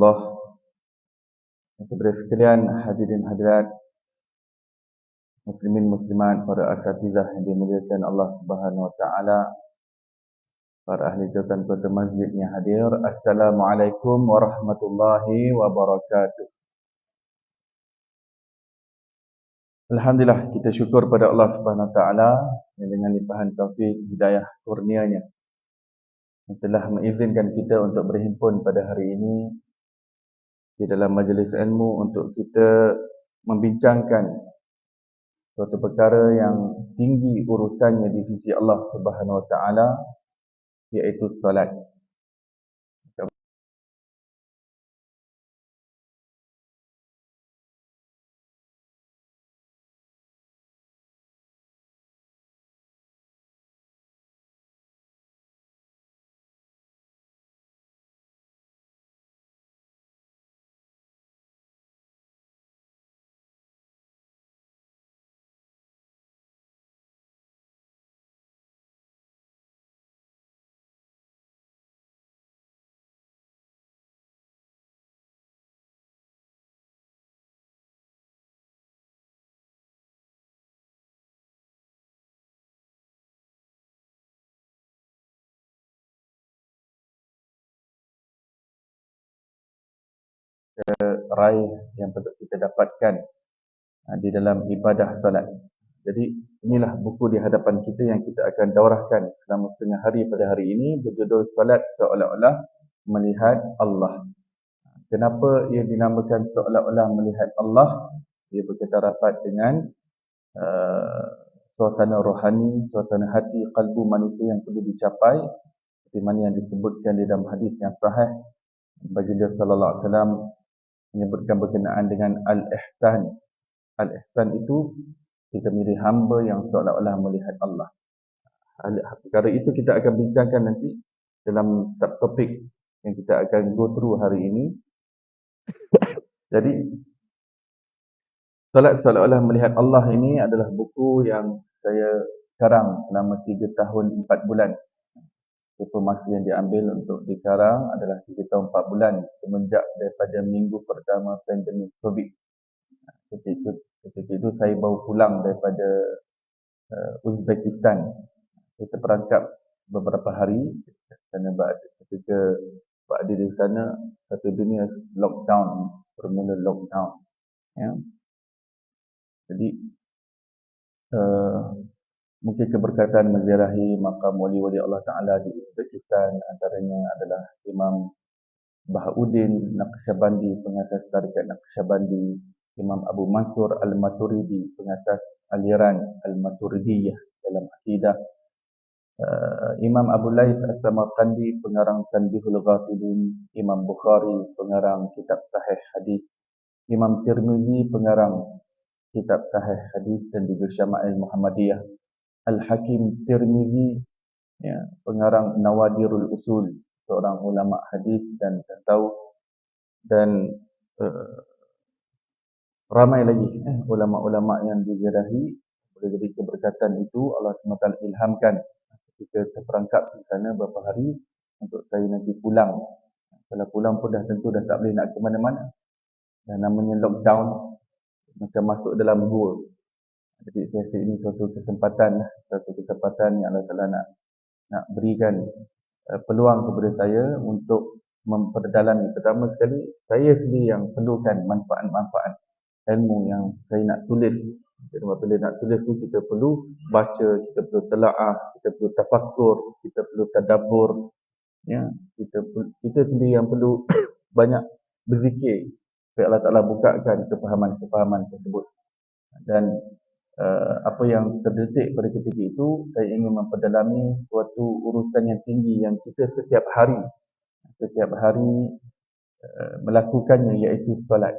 Allah. Saudara sekalian, hadirin hadirat, muslimin muslimat, para asatizah yang dimuliakan Allah Subhanahu wa taala, para ahli jawatan kota masjid yang hadir, Assalamualaikum warahmatullahi wabarakatuh. Alhamdulillah, kita syukur pada Allah Subhanahu wa taala yang dengan limpahan taufik hidayah kurnianya yang telah mengizinkan kita untuk berhimpun pada hari ini di dalam majlis ilmu untuk kita membincangkan suatu perkara yang tinggi urusannya di sisi Allah Subhanahu wa taala, iaitu solat. Raih yang patut kita dapatkan di dalam ibadah solat. Jadi inilah buku di hadapan kita yang kita akan daurahkan selama setengah hari pada hari ini, berjudul Solat Seolah-olah Melihat Allah. Kenapa ia dinamakan seolah-olah melihat Allah? Ia berkaitan rapat dengan suasana rohani, suasana hati, kalbu manusia yang perlu dicapai, seperti mana yang disebutkan di dalam hadis yang sahih. Baginda sallallahu alaihi wasallam menyebutkan berkenaan dengan al-ihsan. Al-ihsan itu kita menjadi hamba yang seolah-olah melihat Allah. Perkara itu kita akan bincangkan nanti dalam topik yang kita akan go through hari ini. Jadi, Solat Seolah-olah Melihat Allah ini adalah buku yang saya karang selama 3 tahun 4 bulan. Itu masa yang diambil untuk dikarang adalah 3 tahun 4 bulan semenjak daripada minggu pertama pandemik COVID. Ketika itu saya baru pulang daripada Uzbekistan. Kita perangkap beberapa hari kerana ketika berada di sana satu dunia lockdown, bermula lockdown. Ya. Jadi mungkin keberkatan menziarahi makam wali-wali Allah Ta'ala di Uzbekistan, antaranya adalah Imam Bahauddin Naqsyabandi, pengasas tarikat Naqsyabandi, Imam Abu Mansur Al-Maturidi, pengasas aliran Al-Maturidiyah dalam akidah, Imam Abu Laith As-Samarqandi, pengarang Tanbihul Ghafilin, Imam Bukhari, pengarang kitab Sahih Hadis, Imam Tirmizi, pengarang kitab Sahih Hadis dan juga Syama'il Muhammadiyah, Al-Hakim Tirmizi, ya, pengarang Nawadirul Usul, seorang ulama hadis dan tasawuf, dan ramai lagi ulama-ulama yang diziarahi. Boleh jadi keberkatan itu Allah SWT ilhamkan ketika saya perangkap di sana beberapa hari untuk saya nanti pulang. Kalau pulang pun dah tentu dah tak boleh nak ke mana-mana. Dan namanya lockdown, macam masuk dalam gua. Jadi saya rasa ini suatu kesempatan yang Allah Ta'ala nak berikan peluang kepada saya untuk memperdalami. Pertama sekali, saya sendiri yang perlukan manfaat-manfaat ilmu yang saya nak tulis. Jadi apabila nak tulis tu kita perlu baca, kita perlu telaah, kita perlu tafakkur, kita perlu tadabbur. Ya, kita sendiri yang perlu banyak berzikir supaya Allah Ta'ala bukakan kefahaman-kefahaman tersebut. Dan apa yang terdetik pada ketika itu, saya ingin memperdalami suatu urusan yang tinggi yang kita setiap hari melakukannya, iaitu solat.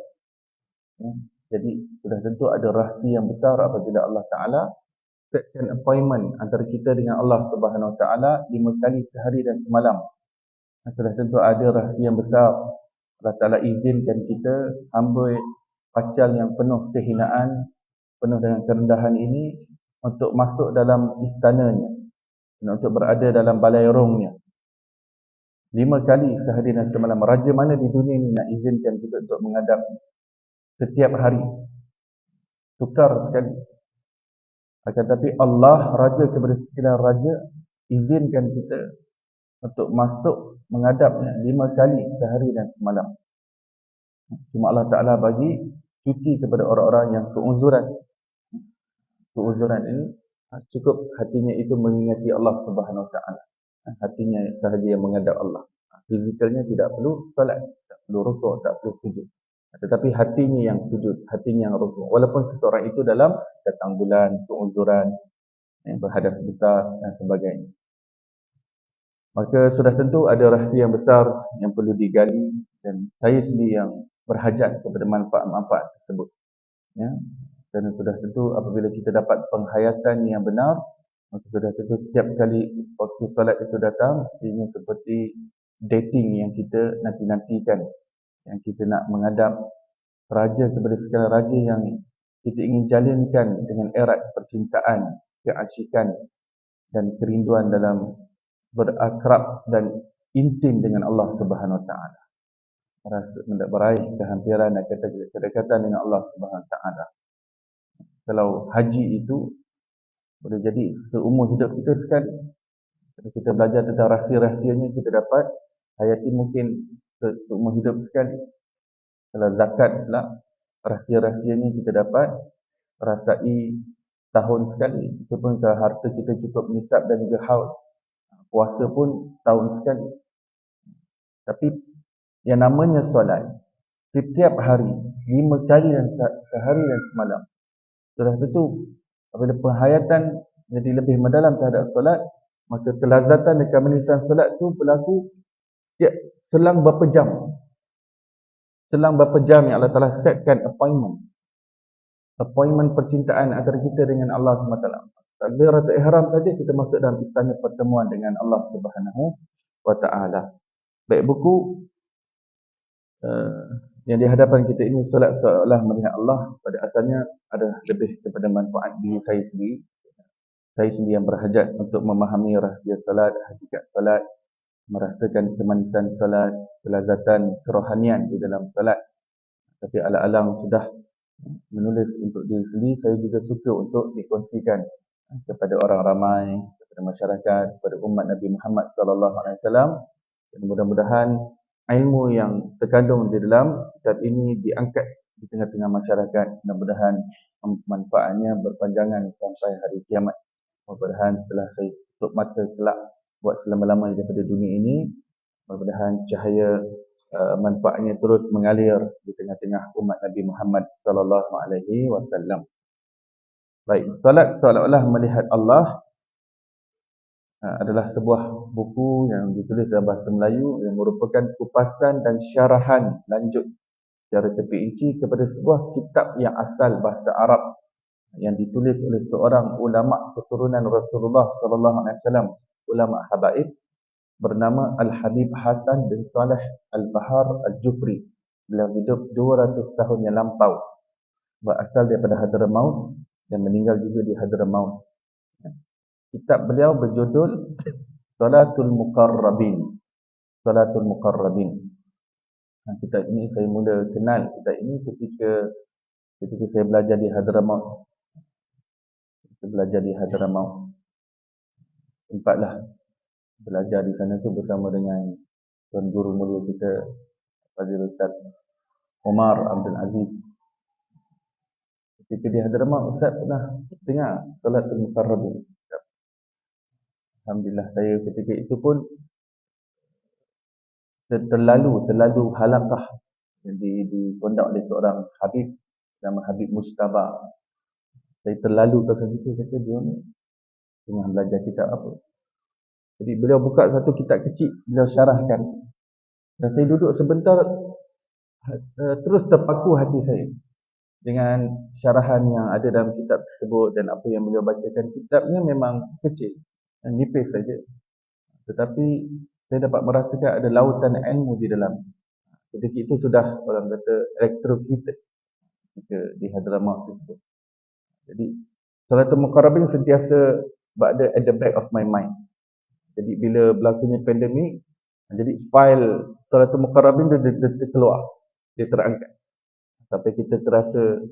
Ya. Jadi sudah tentu ada rahsia yang besar apabila Allah Ta'ala setkan appointment antara kita dengan Allah Subhanahu Wa Ta'ala 5 kali sehari dan semalam. Sudah tentu ada rahsia yang besar. Allah Ta'ala izinkan kita, hamba pacal yang penuh kehinaan, penuh dengan kerendahan ini, untuk masuk dalam istananya, untuk berada dalam balai rongnya. 5 kali sehari dan semalam. Raja mana di dunia ni nak izinkan kita untuk menghadap setiap hari? Sukar sekali. Akan tetapi Allah, Raja kepada sekalian Raja, izinkan kita untuk masuk menghadapnya 5 kali sehari dan semalam. Cuma Allah Ta'ala bagi cuti kepada orang-orang yang keuzuran. Keuzuran ini cukup hatinya itu mengingati Allah Subhanahu Wa Ta'ala. Hatinya sahaja yang menghadap Allah. Fizikalnya tidak perlu salat, tak perlu rukuk, tak perlu sujud. Tetapi hatinya yang sujud, hatinya yang rukuk. Walaupun seseorang itu dalam datang bulan, keuzuran, berhadas besar dan sebagainya. Maka sudah tentu ada rahsia yang besar yang perlu digali, dan saya sendiri yang berhajat kepada manfaat-manfaat tersebut. Ya. Dan sudah tentu apabila kita dapat penghayatan yang benar, maka sudah tentu setiap kali waktu salat itu datang, ini seperti dating yang kita nanti-nantikan. Yang kita nak menghadap raja kepada segala raja yang kita ingin jalinkan dengan erat percintaan, keasyikan dan kerinduan dalam berakrab dan intim dengan Allah Subhanahu Wa Taala. Merasa meraih kehampiran dan kedekatan dengan Allah Subhanahu Wa Taala. Kalau haji itu boleh jadi seumur hidup kita sekali. Kalau kita belajar tentang rahsia-rahsianya, kita dapat hayati mungkin seumur hidup sekali. Kalau zakat pula, rahsia-rahsianya kita dapat rasai tahun sekali. Itu pun kalau harta kita cukup nisab dan juga haul. Puasa pun tahun sekali. Tapi yang namanya solat, setiap hari, 5 kali dan sehari dan semalam. Sudah tentu, apabila penghayatan jadi lebih mendalam terhadap solat, maka kelazatan dan kemanisan solat itu berlaku selang berapa jam. Selang berapa jam yang Allah Ta'ala setkan appointment. Appointment percintaan antara kita dengan Allah SWT. Takbiratul ihram saja kita masuk dalam istana pertemuan dengan Allah Subhanahu Wa Ta'ala. Baik buku yang di hadapan kita ini, solat seolah melihat Allah, pada asalnya ada lebih kepada manfaat diri saya sendiri. Saya sendiri yang berhajat untuk memahami rahsia solat, hakikat solat, merasakan kemanisan solat, kelazatan kerohanian di dalam solat. Tapi alang-alang sudah menulis untuk diri sendiri, saya juga suka untuk dikongsikan kepada orang ramai, kepada masyarakat, kepada umat Nabi Muhammad SAW. Dan mudah-mudahan ilmu yang terkandung di dalam kitab ini diangkat di tengah-tengah masyarakat. Mudah-mudahan manfaatnya berpanjangan sampai hari kiamat. Mudah-mudahan setelah saya tutup mata kelak buat selama-lamanya daripada dunia ini, mudah-mudahan cahaya manfaatnya terus mengalir di tengah-tengah umat Nabi Muhammad SAW. Baik, salat seolah-olah melihat Allah adalah sebuah buku yang ditulis dalam bahasa Melayu yang merupakan kupasan dan syarahan lanjut secara terperinci kepada sebuah kitab yang asal bahasa Arab yang ditulis oleh seorang ulama keturunan Rasulullah SAW, ulama habaib, bernama Al-Habib Hasan bin Saleh Al-Bahar Al-Jufri. Beliau hidup 200 tahun yang lampau, berasal daripada Hadramaut dan meninggal juga di Hadramaut. Kitab beliau berjudul Salatul Muqarrabin. Salatul Muqarrabin. Kitab ini saya mula kenal kitab ini ketika saya belajar di Hadramaut. Sempatlah belajar di sana tu bersama dengan tuan guru mulia kita, Fazil Ustaz Omar Abdul Aziz. Ketika di Hadramaut, Ustaz pernah dengar Salatul Muqarrabin. Alhamdulillah, saya ketika itu pun terlalu halaqah yang dikondak oleh seorang Habib nama Habib Mustaba. Saya terlalu pasal itu, kata dia ni tengah belajar kitab apa. Jadi beliau buka satu kitab kecil, beliau syarahkan. Dan saya duduk sebentar, terus terpaku hati saya dengan syarahan yang ada dalam kitab tersebut dan apa yang beliau bacakan. Kitabnya memang kecil dan nipis saja, tetapi saya dapat merasakan ada lautan ilmu di dalam. Ketika itu sudah orang kata electrocuted ketika di Hadramaut tersebut. Jadi Salatul Muqarrabin sentiasa berada at the back of my mind. Jadi bila berlakunya pandemik, Jadi file Salatul Muqarrabin dia keluar, dia terangkat. Sampai kita terasa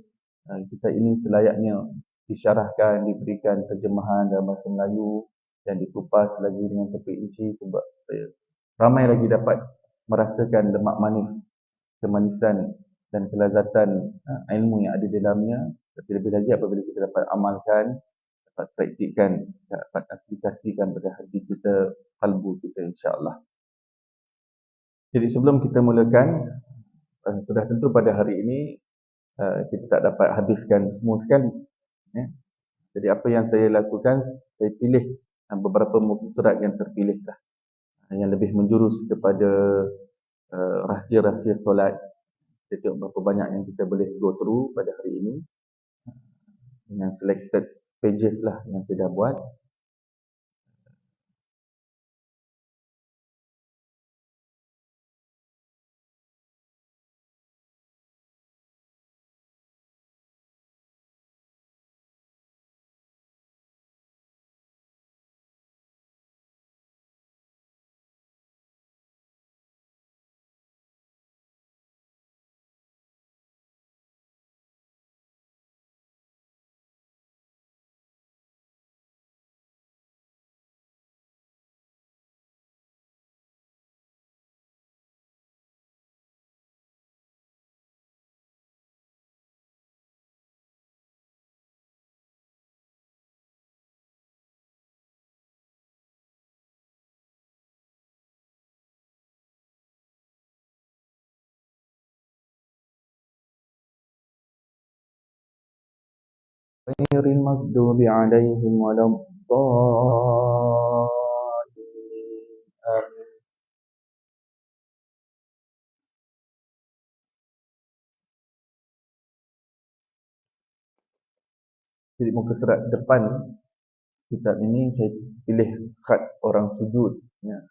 kita ini selayaknya disyarahkan, diberikan terjemahan dalam bahasa Melayu dan dikupas lagi dengan terperinci sebab ramai lagi dapat merasakan lemak manis, kemanisan dan kelazatan ilmu yang ada di dalamnya. Tapi lebih lagi apabila kita dapat amalkan, dapat praktikkan, dapat aplikasikan pada hati kita, kalbu kita, insya-Allah. Jadi sebelum kita mulakan, sudah tentu pada hari ini kita tak dapat habiskan semua sekali. Ya. Jadi apa yang saya lakukan, saya pilih beberapa muka surat yang terpilih lah, yang lebih menjurus kepada rahsia-rahsia solat. Saya tengok berapa banyak yang kita boleh go through pada hari ini, dengan selected pages lah yang saya dah buat. Ghairil maghdubi 'alaihim waladdallin. Jadi muka surat depan kitab ini saya pilih khat orang sujud. Ya.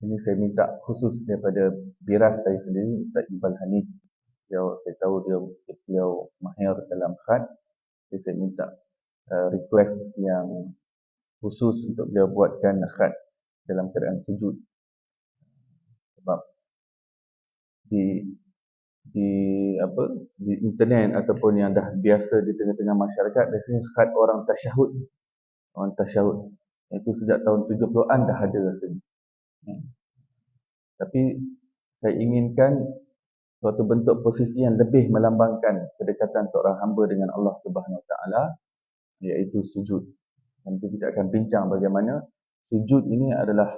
Ini saya minta khusus daripada biras saya sendiri, Ustaz Ibal Hanif. Saya tahu beliau mahir dalam khat. Jadi saya minta request yang khusus untuk beliau buatkan khat dalam keadaan sujud. Sebab di di internet ataupun yang dah biasa di tengah-tengah masyarakat, biasanya khat orang tasyahud. Orang tasyahud. Itu sejak tahun 70-an dah ada rasanya. Tapi saya inginkan suatu bentuk posisi yang lebih melambangkan kedekatan seorang hamba dengan Allah Subhanahu Wa Taala, iaitu sujud. Nanti kita akan bincang bagaimana sujud ini adalah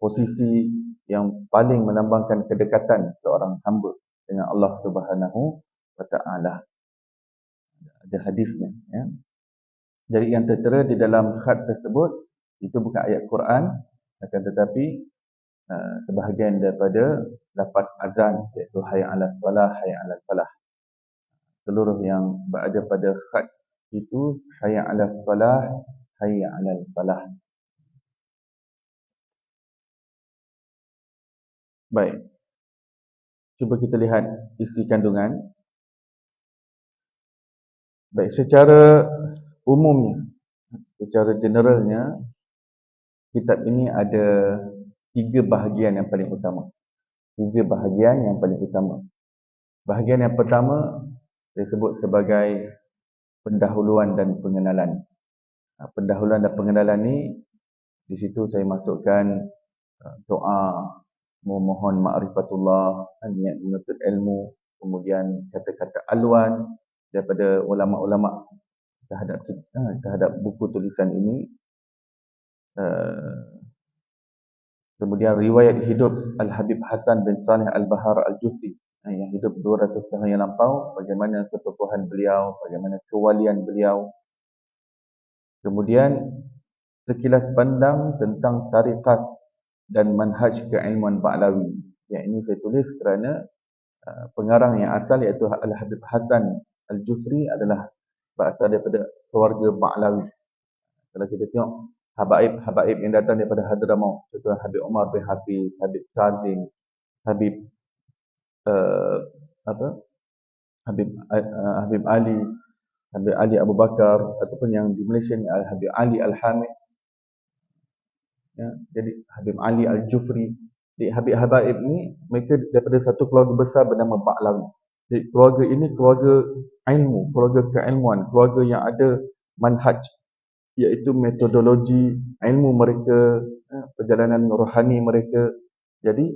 posisi yang paling melambangkan kedekatan seorang hamba dengan Allah Subhanahu Wa Taala. Ada hadisnya. Ya. Jadi yang tertera di dalam khat tersebut itu bukan ayat Quran, akan tetapi sebahagian daripada lafaz azan, iaitu hayya 'alas salah, hayya 'alal falah. Seluruh yang berada pada khat itu hayya 'alas salah, hayya 'alal falah. Baik. Cuba kita lihat isi kandungan. Baik, secara umumnya, secara generalnya, kitab ini ada 3 bahagian yang paling utama. 3 bahagian yang paling utama. Bahagian yang pertama saya sebut sebagai pendahuluan dan pengenalan. Pendahuluan dan pengenalan ni, di situ saya masukkan doa, memohon ma'rifatullah, niat menuntut ilmu, kemudian kata-kata aluan daripada ulama-ulama terhadap buku tulisan ini. Kemudian riwayat hidup Al-Habib Hasan bin Saleh Al-Bahar Al-Jufri yang hidup 200 tahun yang lampau, bagaimana ketokohan beliau, bagaimana kewalian beliau. Kemudian sekilas pandang tentang tarikat dan manhaj keilmuan Ba'lawi. Yang ini saya tulis kerana pengarang yang asal iaitu Al-Habib Hasan Al-Jufri adalah berasal daripada keluarga Ba'lawi. Kalau kita tengok habaib yang datang daripada Hadramaut, contoh Habib Umar bin Hafiz, Habib Kazim, Habib Habib Ali Abu Bakar, ataupun yang di Malaysia ni Habib Ali Al-Hamid. ya. Jadi Habib Ali Al-Jufri. Jadi Habib-Habaib ni mereka daripada satu keluarga besar bernama Ba'lawi. Jadi keluarga ini keluarga ilmu, keluarga keilmuan, keluarga yang ada manhaj, iaitu metodologi ilmu mereka, perjalanan rohani mereka. Jadi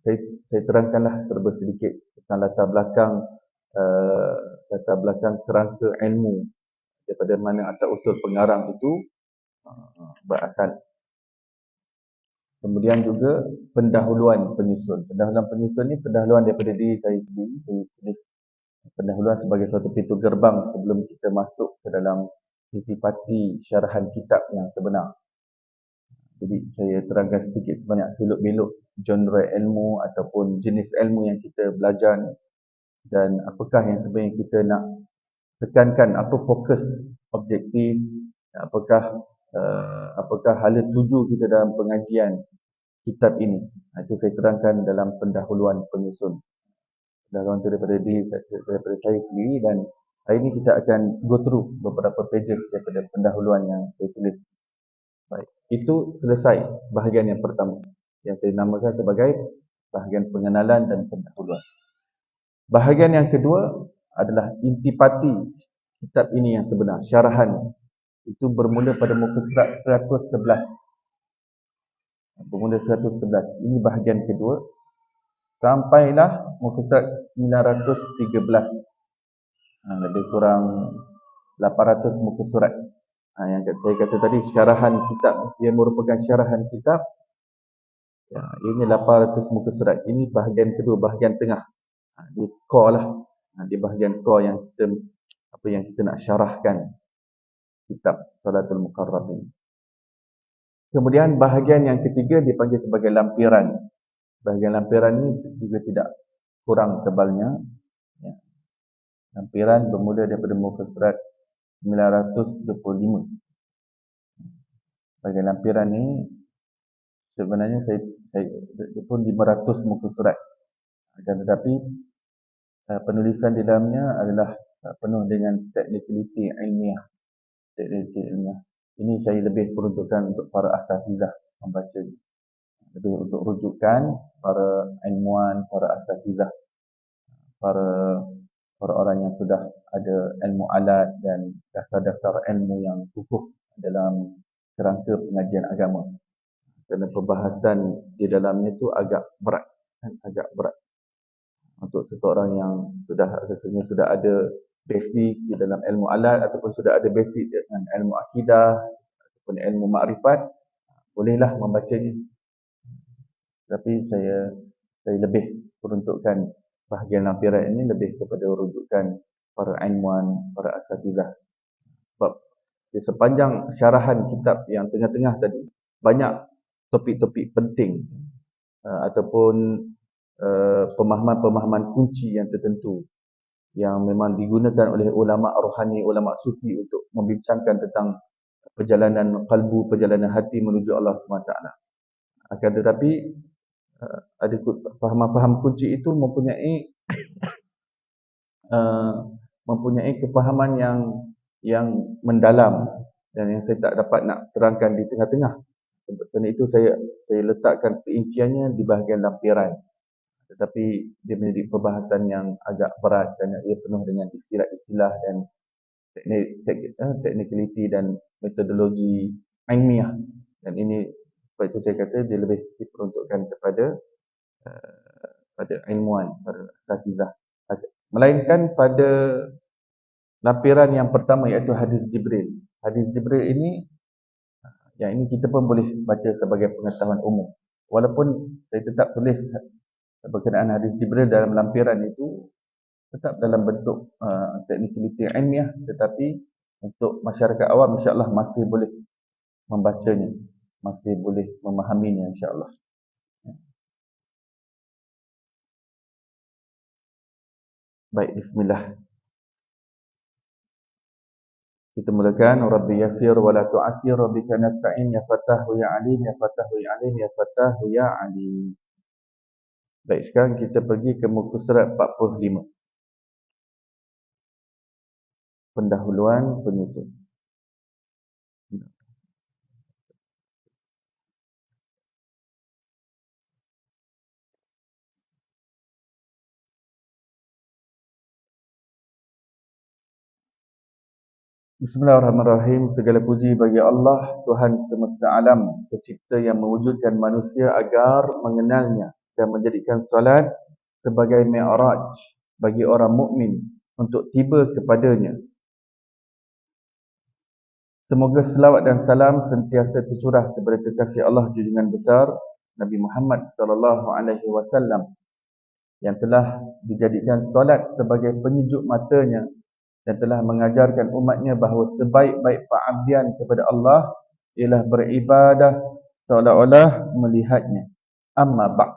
saya terangkanlah serba sedikit tentang uh, latar belakang kerangka ilmu daripada mana asal usul pengarang itu berasal. Kemudian juga pendahuluan penyusun. Pendahuluan penyusun ni pendahuluan daripada diri saya sendiri. Saya tulis pendahuluan sebagai satu pintu gerbang sebelum kita masuk ke dalam intipati syarahan kitab yang sebenar. Jadi saya terangkan sedikit sebanyak selok belok genre ilmu ataupun jenis ilmu yang kita belajar ni, dan apakah yang sebenarnya kita nak tekankan, apa fokus objektif, apakah hala tuju kita dalam pengajian kitab ini. Itu saya terangkan dalam pendahuluan penyusun. Pendahuluan itu daripada saya sendiri, dan hari ini kita akan go through beberapa pages daripada pendahuluan yang saya tulis. Baik, itu selesai bahagian yang pertama yang saya namakan sebagai bahagian pengenalan dan pendahuluan. Bahagian yang kedua adalah intipati kitab ini yang sebenar, syarahan. Itu bermula pada muka surat 111. Bermula 111. Ini bahagian kedua. Sampailah muka surat 913. Lebih kurang 800 muka surat. Yang saya kata tadi, syarahan kitab. Ia merupakan syarahan kitab. Ya, ini 800 muka surat. Ini bahagian kedua, bahagian tengah. Di core lah. Di bahagian core yang kita nak syarahkan kitab Salatul Muqarrabin. Kemudian bahagian yang ketiga dipanggil sebagai lampiran. Bahagian lampiran ini juga tidak kurang tebalnya. Ya. Lampiran bermula daripada muka surat 925. Bahagian lampiran ini sebenarnya saya pun 500 muka surat. Dan tetapi penulisan di dalamnya adalah penuh dengan teknikaliti ilmiah. Ini saya lebih peruntukkan untuk para asatizah membaca. Lebih untuk rujukan para ilmuwan, para asatizah, para orang yang sudah ada ilmu alat dan dasar-dasar ilmu yang kukuh dalam kerangka pengajian agama. Kerana pembahasan di dalamnya itu agak berat. Untuk seseorang yang rasanya sudah ada basic di dalam ilmu alat ataupun sudah ada basic dengan ilmu akidah ataupun ilmu makrifat, bolehlah membacanya. Tapi saya lebih peruntukkan bahagian lampiran ini lebih kepada rujukan para ilmuwan, para asatizah. Sebab di sepanjang syarahan kitab yang tengah-tengah tadi, banyak topik-topik penting ataupun pemahaman-pemahaman kunci yang tertentu yang memang digunakan oleh ulama rohani, ulama sufi untuk membincangkan tentang perjalanan qalbu, perjalanan hati menuju Allah SWT. Akan tetapi ada faham-faham kunci itu mempunyai kefahaman yang mendalam dan yang saya tak dapat nak terangkan di tengah-tengah. Kerana itu saya letakkan perinciannya di bahagian lampiran. Tetapi dia menjadi perbahasan yang agak berat kerana ia penuh dengan istilah-istilah dan teknikaliti dan metodologi ilmiah. Dan ini sebab itu saya kata dia lebih diperuntukkan kepada ilmuwan, pada asatizah. Melainkan pada lampiran yang pertama iaitu hadis Jibril. Hadis Jibril ini, yang ini kita pun boleh baca sebagai pengetahuan umum. Walaupun saya tetap tulis berkenaan hadis Jibril dalam lampiran itu tetap dalam bentuk teknikaliti ilmiah, tetapi untuk masyarakat awam insya-Allah masih boleh membacanya, masih boleh memahaminya insya-Allah. Baik, bismillah. Kita mulakan Rabbi yassir wa la tu'assir, rabbika nasta'in, ya Fatahu ya Alim, ya Fatahu ya Alim, ya Fatahu ya Alim. Baik, sekarang kita pergi ke muka surat 45. Pendahuluan penyusun. Bismillahirrahmanirrahim. Segala puji bagi Allah, Tuhan semesta alam, pencipta yang mewujudkan manusia agar mengenalnya dan menjadikan solat sebagai mi'raj bagi orang mukmin untuk tiba kepadanya. Semoga selawat dan salam sentiasa tercurah kepada kekasih Allah junjungan besar Nabi Muhammad sallallahu alaihi wasallam yang telah dijadikan solat sebagai penyejuk matanya dan telah mengajarkan umatnya bahawa sebaik-baik pengabdian kepada Allah ialah beribadah seolah-olah melihatnya. Amma ba'd.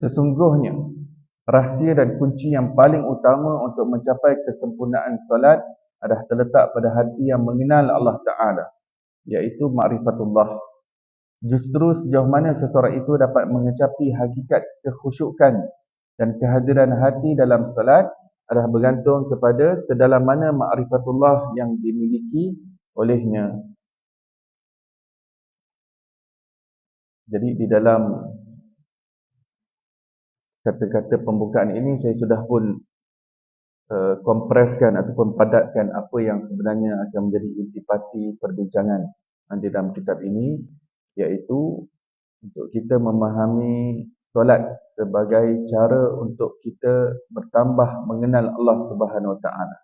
Sesungguhnya rahsia dan kunci yang paling utama untuk mencapai kesempurnaan solat adalah terletak pada hati yang mengenal Allah Ta'ala, iaitu ma'rifatullah. Justru sejauh mana seseorang itu dapat mengecapi hakikat kekhusyukan dan kehadiran hati dalam solat adalah bergantung kepada sedalam mana ma'rifatullah yang dimiliki olehnya. Jadi di dalam kata-kata pembukaan ini saya sudah pun kompreskan ataupun padatkan apa yang sebenarnya akan menjadi intipati perbincangan di dalam kitab ini, iaitu untuk kita memahami solat sebagai cara untuk kita bertambah mengenal Allah Subhanahu Wa Taala.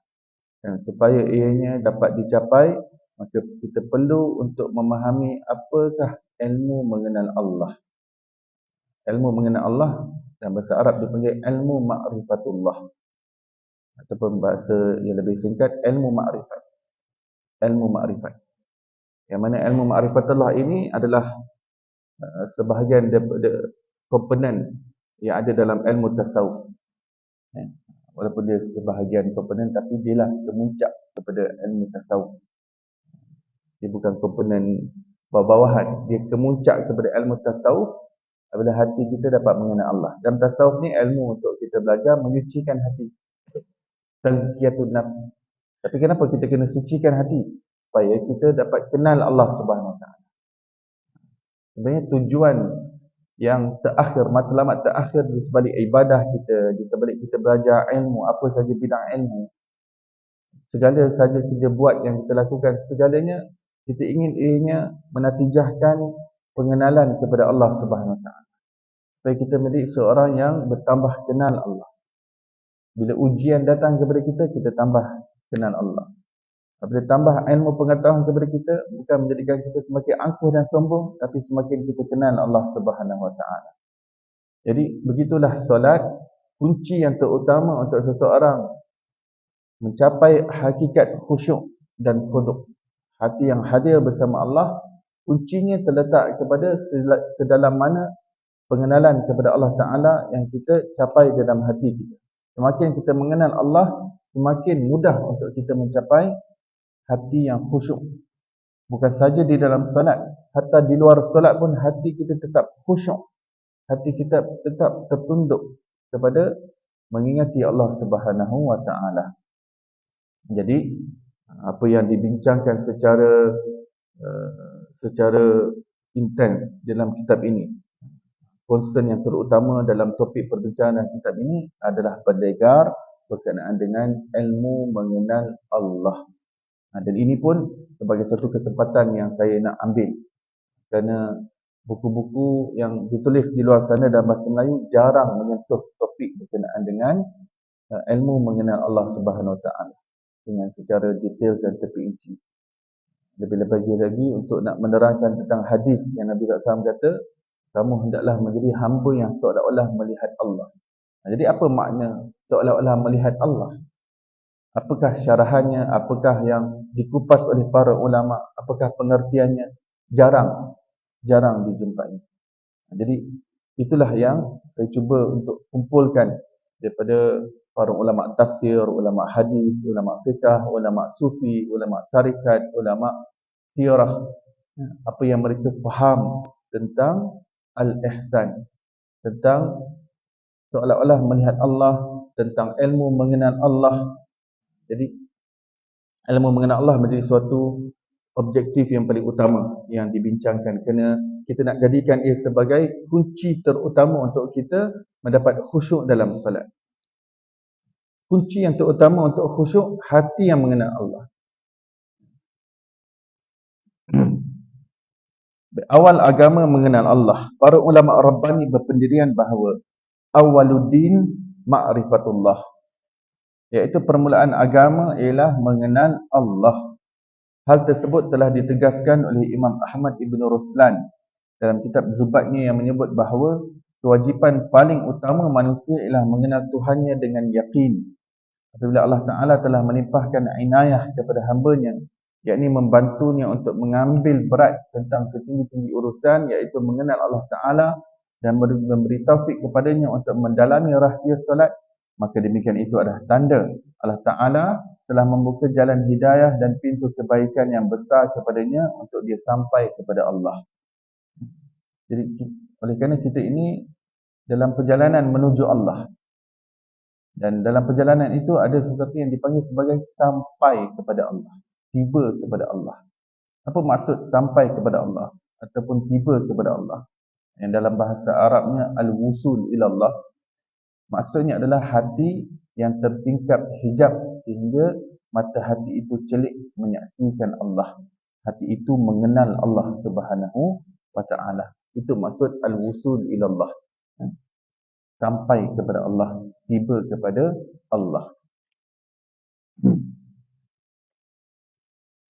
Dan supaya ianya dapat dicapai, maka kita perlu untuk memahami apakah ilmu mengenal Allah. Ilmu mengenal Allah dalam bahasa Arab dipanggil ilmu ma'rifatullah, ataupun bahasa yang lebih singkat ilmu ma'rifat. Ilmu ma'rifat. Yang mana ilmu ma'rifatullah ini adalah sebahagian daripada komponen yang ada dalam ilmu tasawuf. Walaupun dia sebahagian komponen, tapi dia lah kemuncak kepada ilmu tasawuf. Dia bukan komponen bawah-bawahan, dia kemuncak kepada ilmu tasawuf apabila hati kita dapat mengenal Allah. Dalam tasawuf ni ilmu untuk kita belajar menyucikan hati, tazkiyatun nafs. Tapi kenapa kita kena sucikan hati? Supaya kita dapat kenal Allah Subhanahu Wa Taala. Sebenarnya tujuan yang terakhir, matlamat terakhir di sebalik ibadah kita, di sebalik kita belajar ilmu, apa saja bidang ilmu, segala saja kita buat yang kita lakukan, segalanya kita ingin ianya menatijahkan pengenalan kepada Allah Subhanahu Wa Taala. Supaya kita menjadi seorang yang bertambah kenal Allah. Bila ujian datang kepada kita, kita tambah kenal Allah. Apabila tambah ilmu pengetahuan kepada kita, bukan menjadikan kita semakin angkuh dan sombong, tapi semakin kita kenal Allah Subhanahu Wa Taala. Jadi begitulah solat, kunci yang terutama untuk seseorang mencapai hakikat khusyuk dan khuduk. Hati yang hadir bersama Allah, kuncinya terletak kepada sedalam mana pengenalan kepada Allah Ta'ala yang kita capai dalam hati kita. Semakin kita mengenal Allah, semakin mudah untuk kita mencapai hati yang khusyuk. Bukan saja di dalam solat, hatta di luar solat pun hati kita tetap khusyuk. Hati kita tetap tertunduk kepada mengingati Allah Subhanahu Wa Ta'ala. Jadi apa yang dibincangkan secara intens dalam kitab ini, konsisten yang terutama dalam topik perbincangan kitab ini adalah pendegar berkenaan dengan ilmu mengenal Allah. Dan ini pun sebagai satu kesempatan yang saya nak ambil, kerana buku-buku yang ditulis di luar sana dalam bahasa Melayu jarang menyentuh topik berkenaan dengan ilmu mengenal Allah Subhanahu Wa Taala dengan secara detail dan terperinci. Lebih-lebih lagi untuk nak menerangkan tentang hadis yang Nabi SAW kata, kamu hendaklah menjadi hamba yang seolah-olah melihat Allah. Jadi apa makna seolah-olah melihat Allah? Apakah syarahannya? Apakah yang dikupas oleh para ulama? Apakah pengertiannya? Jarang dijumpai. Jadi itulah yang saya cuba untuk kumpulkan daripada para ulama tafsir, ulama hadis, ulama fiqh, ulama sufi, ulama tarikat, ulama sirah. Apa yang mereka faham tentang al-ihsan, tentang seolah-olah melihat Allah, tentang ilmu mengenal Allah. Jadi ilmu mengenal Allah menjadi suatu objektif yang paling utama yang dibincangkan, kerana kita nak jadikan ia sebagai kunci terutama untuk kita mendapat khusyuk dalam solat. kunci yang terutama untuk khusyuk, hati yang mengenal Allah. Awal agama mengenal Allah. Para ulama Rabbani berpendirian bahawa awaluddin ma'rifatullah, iaitu permulaan agama ialah mengenal Allah. Hal tersebut telah ditegaskan oleh Imam Ahmad Ibn Ruslan dalam kitab Zubatnya yang menyebut bahawa kewajipan paling utama manusia ialah mengenal Tuhannya dengan yakin. Apabila Allah Ta'ala telah menimpahkan inayah kepada hambanya, yakni membantunya untuk mengambil berat tentang setinggi-tinggi urusan, iaitu mengenal Allah Ta'ala dan memberi taufik kepadanya untuk mendalami rahsia solat, maka demikian itu adalah tanda Allah Ta'ala telah membuka jalan hidayah dan pintu kebaikan yang besar kepadanya untuk dia sampai kepada Allah. Jadi oleh kerana kita ini dalam perjalanan menuju Allah, dan dalam perjalanan itu ada sesuatu yang dipanggil sebagai sampai kepada Allah, tiba kepada Allah. Apa maksud sampai kepada Allah ataupun tiba kepada Allah? Yang dalam bahasa Arabnya al-wusul ilallah, maksudnya adalah hati yang tertingkap hijab sehingga mata hati itu celik menyaksikan Allah. Hati itu mengenal Allah Subhanahu wa Ta'ala. Itu maksud al-wusul ilallah. Sampai kepada Allah, tiba kepada Allah.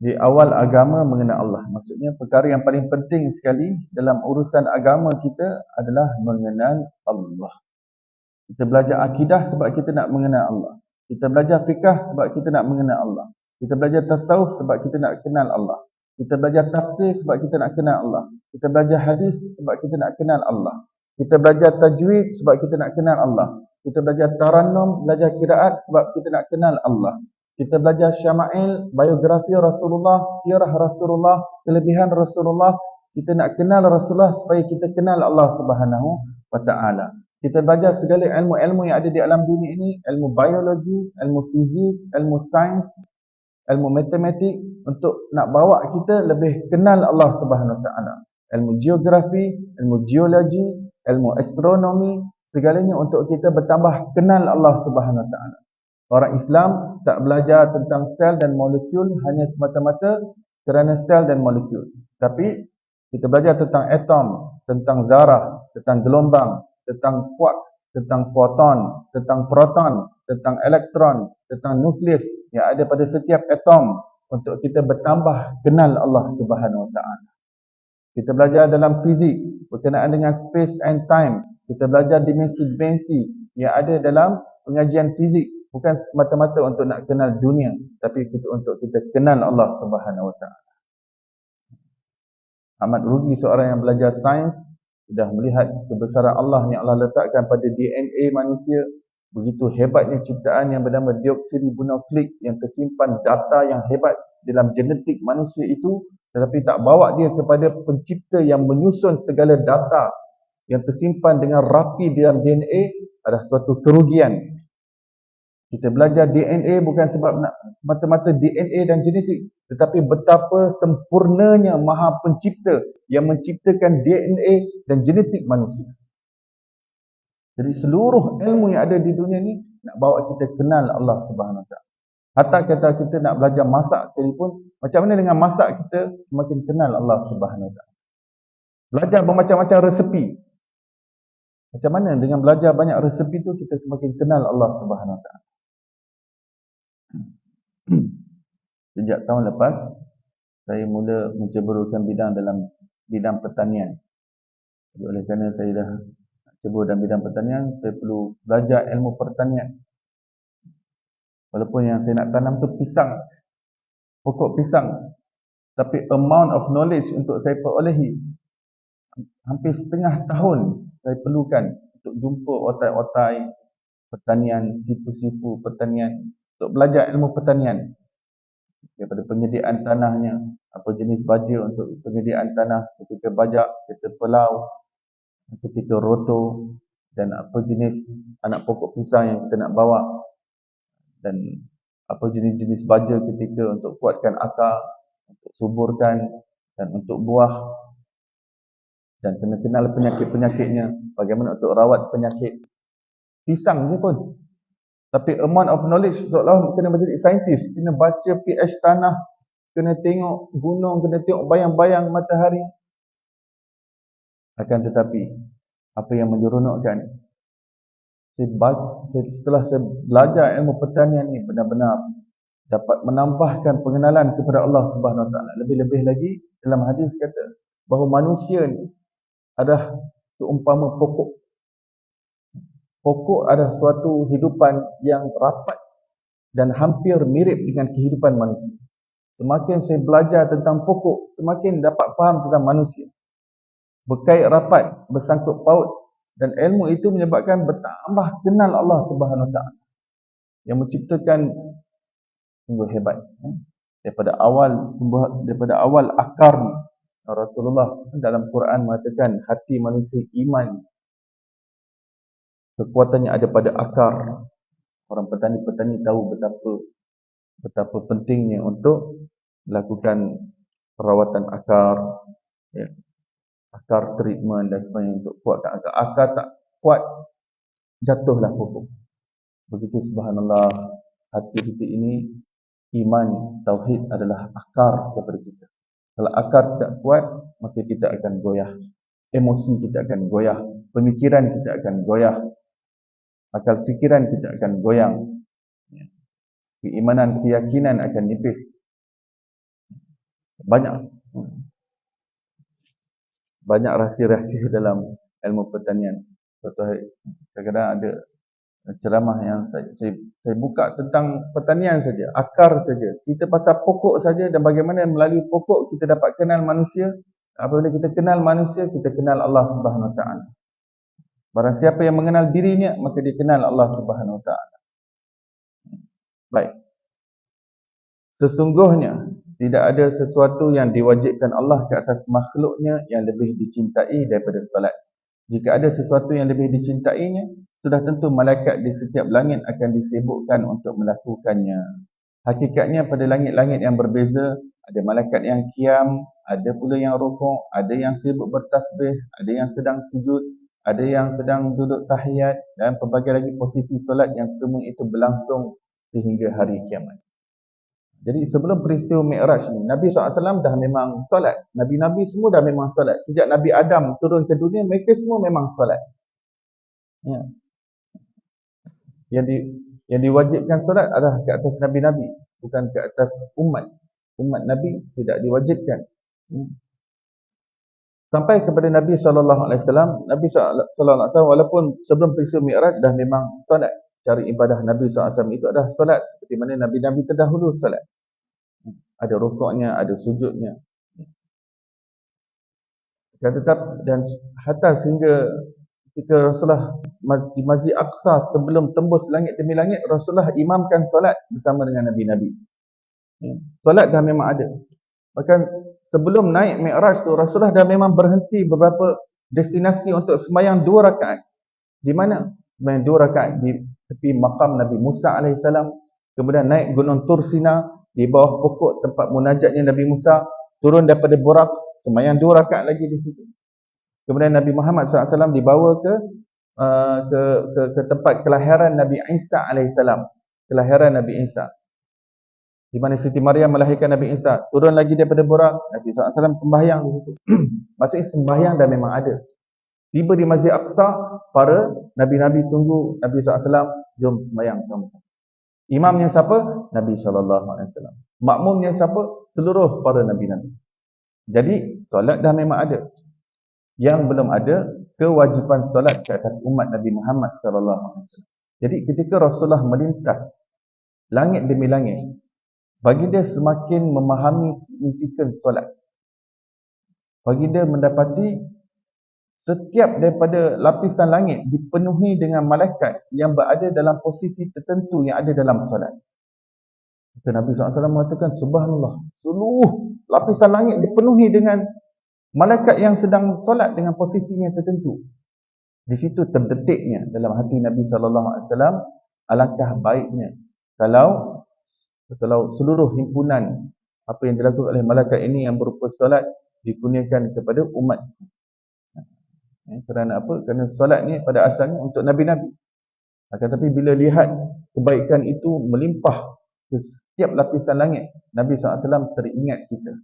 Di awal agama mengenal Allah. Maksudnya perkara yang paling penting sekali dalam urusan agama kita adalah mengenal Allah. Kita belajar akidah sebab kita nak mengenal Allah. Kita belajar fikah sebab kita nak mengenal Allah. Kita belajar tasawuf sebab kita nak kenal Allah. Kita belajar tafsir sebab kita nak kenal Allah. Kita belajar hadis sebab kita nak kenal Allah. Kita belajar tajwid sebab kita nak kenal Allah. Kita belajar tarannum, belajar qiraat sebab kita nak kenal Allah. Kita belajar syama'il, biografi Rasulullah, sirah Rasulullah, kelebihan Rasulullah. Kita nak kenal Rasulullah supaya kita kenal Allah Subhanahu wa Ta'ala. Kita belajar segala ilmu-ilmu yang ada di alam dunia ini, ilmu biologi, ilmu fizik, ilmu sains, ilmu matematik, untuk nak bawa kita lebih kenal Allah Subhanahu wa Ta'ala. Ilmu geografi, ilmu geologi, ilmu astronomi, segalanya untuk kita bertambah kenal Allah Subhanahu wa Ta'ala. Orang Islam tak belajar tentang sel dan molekul hanya semata-mata kerana sel dan molekul. Tapi kita belajar tentang atom, tentang zarah, tentang gelombang, tentang quark, tentang foton, tentang proton, tentang elektron, tentang nukleus yang ada pada setiap atom, untuk kita bertambah kenal Allah Subhanahu wa Ta'ala. Kita belajar dalam fizik berkenaan dengan space and time. Kita belajar dimensi-dimensi yang ada dalam pengajian fizik, bukan semata-mata untuk nak kenal dunia, tapi untuk kita kenal Allah Subhanahu wa Ta'ala. Amat rugi seorang yang belajar sains sudah melihat kebesaran Allah yang Allah letakkan pada DNA manusia. Begitu hebatnya ciptaan yang bernama deoksiribonukleik yang tersimpan data yang hebat dalam genetik manusia itu, tetapi tak bawa dia kepada pencipta yang menyusun segala data yang tersimpan dengan rapi dalam DNA, adalah suatu kerugian. Kita belajar DNA bukan sebab nak mata-mata DNA dan genetik, tetapi betapa sempurnanya Maha Pencipta yang menciptakan DNA dan genetik manusia. Jadi seluruh ilmu yang ada di dunia ni nak bawa kita kenal Allah Subhanahu wa Ta'ala. Hatta kata kita nak belajar masak sekalipun, macam mana dengan masak kita semakin kenal Allah Subhanahu wa Ta'ala. Belajar bermacam-macam resepi. Macam mana dengan belajar banyak resepi tu kita semakin kenal Allah Subhanahu wa Ta'ala. Sejak tahun lepas saya mula menceburkan bidang dalam bidang pertanian. Oleh kerana saya dah cebur dalam bidang pertanian, saya perlu belajar ilmu pertanian. Walaupun yang saya nak tanam tu pisang, pokok pisang, tapi amount of knowledge untuk saya perolehi hampir setengah tahun saya perlukan untuk jumpa otai-otai pertanian, sifu-sifu pertanian, untuk belajar ilmu pertanian. Daripada penyediaan tanahnya, apa jenis baja untuk penyediaan tanah ketika bajak, ketika pelau, ketika roto, dan apa jenis anak pokok pisang yang kita nak bawa, dan apa jenis-jenis baja ketika untuk kuatkan akar, untuk suburkan, dan untuk buah, dan kena kenal penyakit-penyakitnya, bagaimana untuk rawat penyakit. Pisang ni pun Tapi amount of knowledge seolah kena menjadi saintis, kena baca pH tanah, kena tengok gunung, kena tengok bayang-bayang matahari. Akan tetapi, apa yang menyeronokkan, setelah saya belajar ilmu pertanian ni, benar-benar dapat menambahkan pengenalan kepada Allah Subhanahu Wa Taala. Lebih-lebih lagi dalam hadis kata bahawa manusia ni adalah seumpama pokok. Pokok adalah suatu hidupan yang rapat dan hampir mirip dengan kehidupan manusia. Semakin saya belajar tentang pokok, semakin dapat faham tentang manusia. Berkait rapat, bersangkut paut, dan ilmu itu menyebabkan bertambah kenal Allah Subhanahu Wa Taala yang menciptakan sungguh hebat. Daripada awal akar ni, Rasulullah dalam Quran mengatakan hati manusia iman, kekuatannya ada pada akar. Orang petani-petani tahu betapa pentingnya untuk melakukan perawatan akar, ya, akar treatment dan sebagainya untuk kuatkan akar. Akar tak kuat, jatuhlah pokok. Begitu subhanallah, hati kita ini iman, tauhid adalah akar kepada kita. Kalau akar tidak kuat, maka kita akan goyah. Emosi kita akan goyah, pemikiran kita akan goyah, akal fikiran kita akan goyang, keimanan, keyakinan akan nipis. Banyak rahsia-rahsia dalam ilmu pertanian. Contoh, kadang-kadang ada ceramah yang saya buka tentang pertanian saja, akar saja, cerita pasal pokok saja, dan bagaimana melalui pokok kita dapat kenal manusia. Apabila kita kenal manusia, kita kenal Allah Subhanahu Wa Taala. Barang siapa yang mengenal dirinya, maka dia kenal Allah Subhanahu Wa Taala. Baik. Sesungguhnya tidak ada sesuatu yang diwajibkan Allah ke atas makhluknya yang lebih dicintai daripada salat. Jika ada sesuatu yang lebih dicintainya, sudah tentu malaikat di setiap langit akan disibukkan untuk melakukannya. Hakikatnya pada langit-langit yang berbeza, ada malaikat yang qiyam, ada pula yang rukuk, ada yang sibuk bertasbih, ada yang sedang sujud, ada yang sedang duduk tahiyat, dan pelbagai lagi posisi solat yang semua itu berlangsung sehingga hari kiamat. Jadi sebelum peristiwa Mi'raj ni, Nabi SAW dah memang solat. Nabi-Nabi semua dah memang solat. Sejak Nabi Adam turun ke dunia, mereka semua memang solat. Ya. Yang diwajibkan solat adalah ke atas Nabi-Nabi, bukan ke atas umat. Umat Nabi tidak diwajibkan. Sampai kepada Nabi SAW, Nabi SAW walaupun sebelum peristiwa Mi'raj dah memang solat. Cara ibadah Nabi SAW itu adalah solat seperti mana Nabi-Nabi terdahulu solat. Ada rukuknya, ada sujudnya. Dan hatta sehingga ketika Rasulullah di Masjid Aqsa sebelum tembus langit demi langit, Rasulullah imamkan solat bersama dengan Nabi-Nabi. Solat dah memang ada. Bahkan sebelum naik Mi'raj tu, Rasulullah dah memang berhenti beberapa destinasi untuk sembahyang 2 rakaat. Di mana? Sembahyang 2 rakaat di tepi makam Nabi Musa AS. Kemudian naik Gunung Tur Sina, di bawah pokok tempat munajatnya Nabi Musa, turun daripada Burak, sembahyang 2 rakaat lagi di situ. Kemudian Nabi Muhammad SAW dibawa ke tempat kelahiran Nabi Isa AS. Kelahiran Nabi Isa, di mana Siti Maryam melahirkan Nabi Isa. Turun lagi daripada Burak, Nabi SAW sembahyang di situ. Maksudnya sembahyang dah memang ada. Tiba di Masjid Aqsa, para Nabi-Nabi tunggu Nabi SAW, jom sembahyang sama-sama. Imamnya siapa? Nabi SAW. Makmumnya siapa? Seluruh para Nabi-Nabi. Jadi, solat dah memang ada. Yang belum ada, kewajipan solat ke atas umat Nabi Muhammad SAW. Jadi, ketika Rasulullah melintas langit demi langit, bagi dia semakin memahami signifikan solat. Bagi dia mendapati setiap daripada lapisan langit dipenuhi dengan malaikat yang berada dalam posisi tertentu yang ada dalam solat. Nabi SAW mengatakan, subhanallah, seluruh lapisan langit dipenuhi dengan malaikat yang sedang solat dengan posisinya tertentu. Di situ terdetiknya dalam hati Nabi SAW, alangkah baiknya kalau seluruh himpunan apa yang dilakukan oleh malaikat ini yang berupa solat dikurniakan kepada umat. Kerana apa? Kerana solat ni pada asalnya untuk Nabi-Nabi. Akan tetapi bila lihat kebaikan itu melimpah ke setiap lapisan langit, Nabi SAW teringat kita.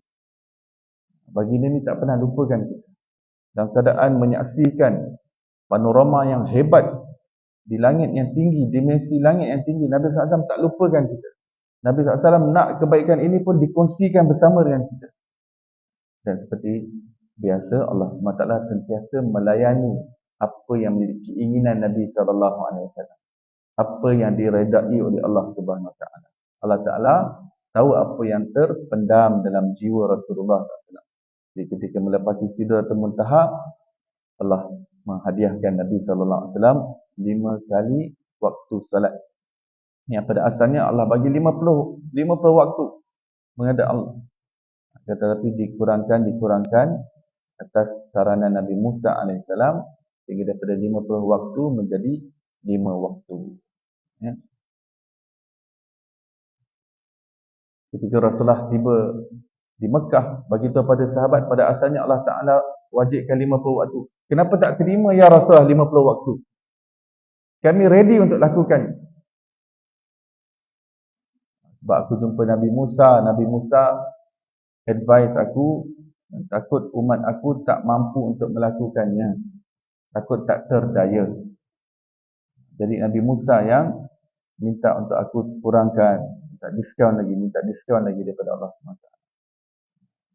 Baginda ni tak pernah lupakan kita. Dalam keadaan menyaksikan panorama yang hebat di langit yang tinggi, dimensi langit yang tinggi, Nabi SAW tak lupakan kita. Nabi SAW nak kebaikan ini pun dikongsikan bersama dengan kita. Dan seperti biasa, Allah SWT sentiasa melayani apa yang menjadi keinginan Nabi SAW. Apa yang diredai oleh Allah Subhanahu Wa Taala. Allah Taala tahu apa yang terpendam dalam jiwa Rasulullah SAW. Jadi ketika melepasi Sidratul Muntaha, Allah menghadiahkan Nabi SAW 5 kali waktu salat. Yang pada asalnya Allah bagi 50 waktu menghadap Allah. Tetapi dikurangkan atas saranan Nabi Musa AS, sehingga daripada 50 waktu menjadi 5 waktu. Ya. Ketika Rasulullah tiba di Mekah, bagi tahu pada sahabat, pada asalnya Allah Ta'ala wajibkan 50 waktu. Kenapa tak terima ya Rasulullah 50 waktu? Kami ready untuk lakukan. Sebab aku jumpa Nabi Musa advise aku, takut umat aku tak mampu untuk melakukannya. Takut tak terdaya. Jadi Nabi Musa yang minta untuk aku kurangkan, minta diskaun lagi daripada Allah SWT.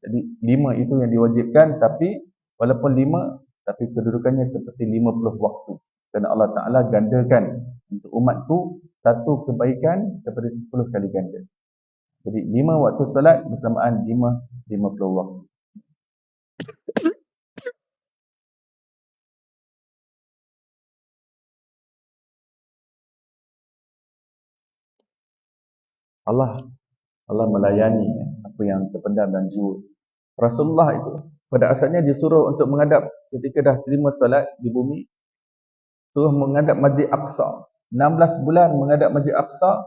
Jadi 5 itu yang diwajibkan, tapi walaupun 5, tapi kedudukannya seperti 50 waktu. Kerana Allah Ta'ala gandakan untuk umatku satu kebaikan kepada 10 kali ganda. Jadi 5 waktu salat bersamaan 50 waktu. Allah melayani apa yang terpendam dalam jiwa. Rasulullah itu pada asalnya disuruh untuk menghadap, ketika dah terima salat di bumi, suruh menghadap Masjid Aqsa. 16 bulan menghadap Masjid Aqsa,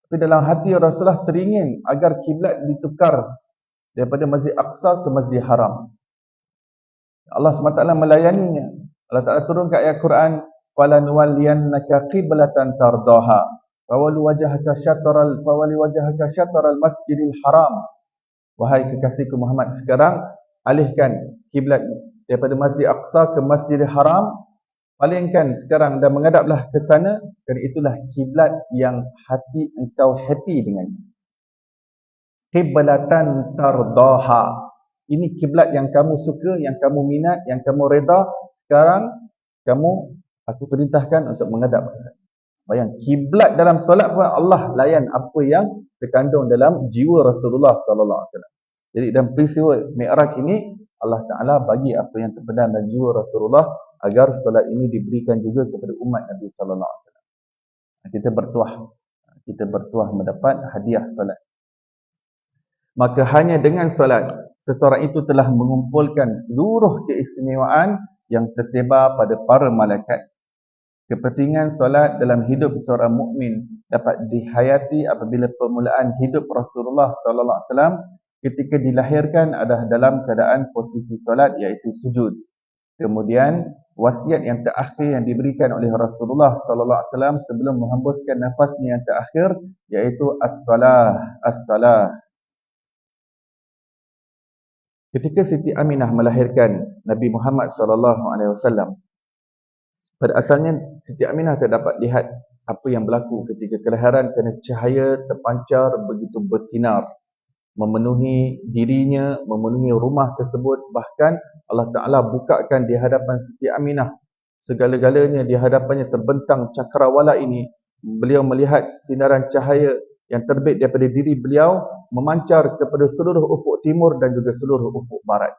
tapi dalam hati Rasulullah teringin agar kiblat ditukar daripada Masjid Aqsa ke Masjid Haram. Allah SWT melayaninya. Allah Ta'ala turunkan ayat Quran, "Fala nuwalliyannaka qiblatan tardaha." Fawali wajhaka syatral masjidil haram. Wahai kekasihku Muhammad, sekarang alihkan kiblat daripada Masjid Aqsa ke Masjidil Haram. Palingkan sekarang dan menghadaplah ke sana, kerana itulah kiblat yang hati engkau happy dengannya. Qiblatan tardaha. Ini kiblat yang kamu suka, yang kamu minat, yang kamu reda. Sekarang aku perintahkan untuk menghadap. Bayang, kiblat dalam solat pun Allah layan apa yang terkandung dalam jiwa Rasulullah SAW. Jadi dalam peristiwa Mi'raj ini, Allah Ta'ala bagi apa yang terpendam dalam jiwa Rasulullah agar solat ini diberikan juga kepada umat Nabi SAW. Kita bertuah mendapat hadiah solat. Maka hanya dengan solat, seseorang itu telah mengumpulkan seluruh keistimewaan yang tersebar pada para malaikat. Kepentingan solat dalam hidup seorang mukmin dapat dihayati apabila permulaan hidup Rasulullah SAW ketika dilahirkan adalah dalam keadaan posisi solat, iaitu sujud. Kemudian wasiat yang terakhir yang diberikan oleh Rasulullah SAW sebelum menghembuskan nafasnya yang terakhir, iaitu as-salah. Ketika Siti Aminah melahirkan Nabi Muhammad SAW, pada asalnya Siti Aminah tak dapat lihat apa yang berlaku ketika kelahiran, kerana cahaya terpancar begitu bersinar memenuhi dirinya, memenuhi rumah tersebut. Bahkan Allah Ta'ala bukakan di hadapan Siti Aminah, segala-galanya di hadapannya terbentang cakrawala ini. Beliau melihat sinaran cahaya yang terbit daripada diri beliau memancar kepada seluruh ufuk timur dan juga seluruh ufuk barat.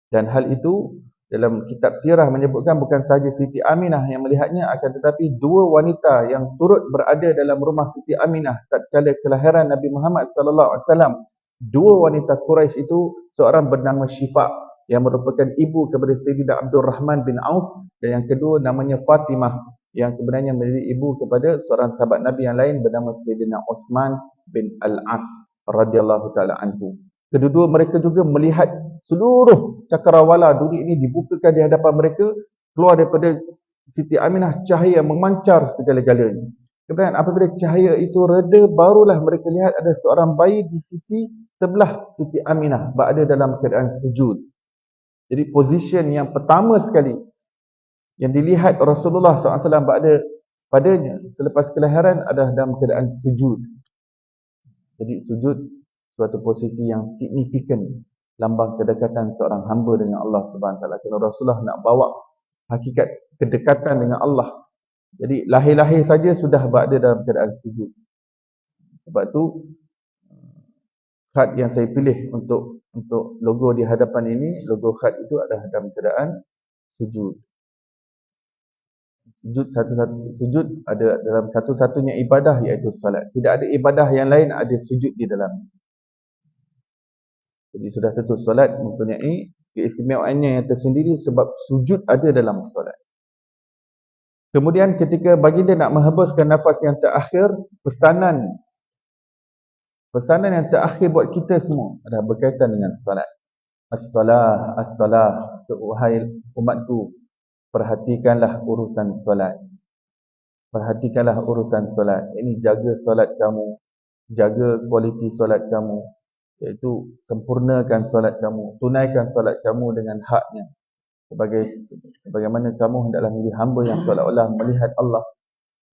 Dan hal itu dalam kitab sirah menyebutkan bukan sahaja Siti Aminah yang melihatnya, akan tetapi dua wanita yang turut berada dalam rumah Siti Aminah tatkala kelahiran Nabi Muhammad SAW. Dua wanita Quraisy itu, seorang bernama Syifa yang merupakan ibu kepada Sayyidina Abdul Rahman bin Auf, dan yang kedua namanya Fatimah yang sebenarnya menjadi ibu kepada seorang sahabat Nabi yang lain bernama Sayyidina Uthman bin Al-As radhiyallahu taala anhu. Kedua-dua mereka juga melihat seluruh cakrawala dunia ini dibukakan di hadapan mereka, keluar daripada Siti Aminah cahaya memancar segala-galanya. Kemudian apabila cahaya itu reda, barulah mereka lihat ada seorang bayi di sisi sebelah Siti Aminah berada dalam keadaan sujud. Jadi position yang pertama sekali yang dilihat Rasulullah SAW berada padanya selepas kelahiran adalah dalam keadaan sujud. Jadi sujud suatu posisi yang signifikan, lambang kedekatan seorang hamba dengan Allah Subhanahu Wa Taala. Kalau Rasulullah nak bawa hakikat kedekatan dengan Allah, jadi lahir-lahir saja sudah berada dalam keadaan sujud. Sebab tu khat yang saya pilih untuk logo di hadapan ini, logo khat itu adalah dalam keadaan sujud. Sujud ada dalam satu-satunya ibadah, iaitu solat. Tidak ada ibadah yang lain ada sujud di dalam. Jadi sudah tentu solat mempunyai keistimewaannya yang tersendiri sebab sujud ada dalam solat. Kemudian ketika baginda nak menghembuskan nafas yang terakhir, pesanan yang terakhir buat kita semua adalah berkaitan dengan solat. As-salah, as-salah. Wahai umatku, perhatikanlah urusan solat. Perhatikanlah urusan solat. Ini jaga solat kamu, jaga kualiti solat kamu, iaitu sempurnakan solat kamu, tunaikan solat kamu dengan haknya. Sebagaimana kamu hendaklah menjadi hamba yang seolah-olah melihat Allah,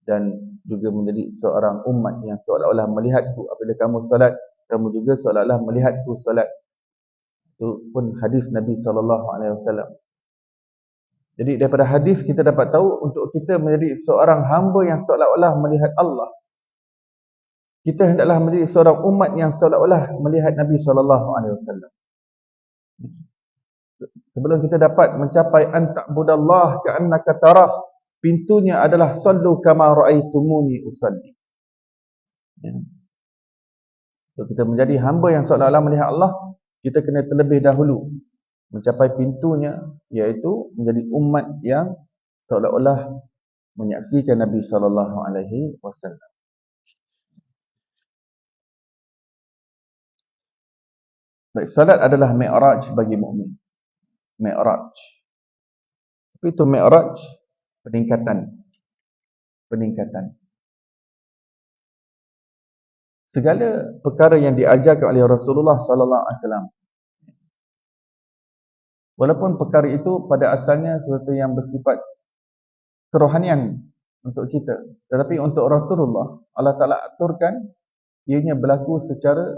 dan juga menjadi seorang umat yang seolah-olah melihatku apabila kamu solat, kamu juga seolah-olah melihatku solat. Itu pun hadis Nabi SAW. Jadi daripada hadis kita dapat tahu untuk kita menjadi seorang hamba yang seolah-olah melihat Allah, kita hendaklah menjadi seorang umat yang seolah-olah melihat Nabi SAW. Sebelum kita dapat mencapai anta'budallah ka'annaka tarah, pintunya adalah sallu kama ra'aitumuni usalli. Untuk kita menjadi hamba yang seolah-olah melihat Allah, kita kena terlebih dahulu mencapai pintunya, iaitu menjadi umat yang seolah-olah menyaksikan Nabi SAW. Baik, salat adalah mi'raj bagi mukmin. Mi'raj. Tapi itu mi'raj peningkatan. Segala perkara yang diajarkan oleh Rasulullah SAW, walaupun perkara itu pada asalnya sesuatu yang bersifat kerohanian untuk kita, tetapi untuk Rasulullah, Allah Ta'ala aturkan ianya berlaku secara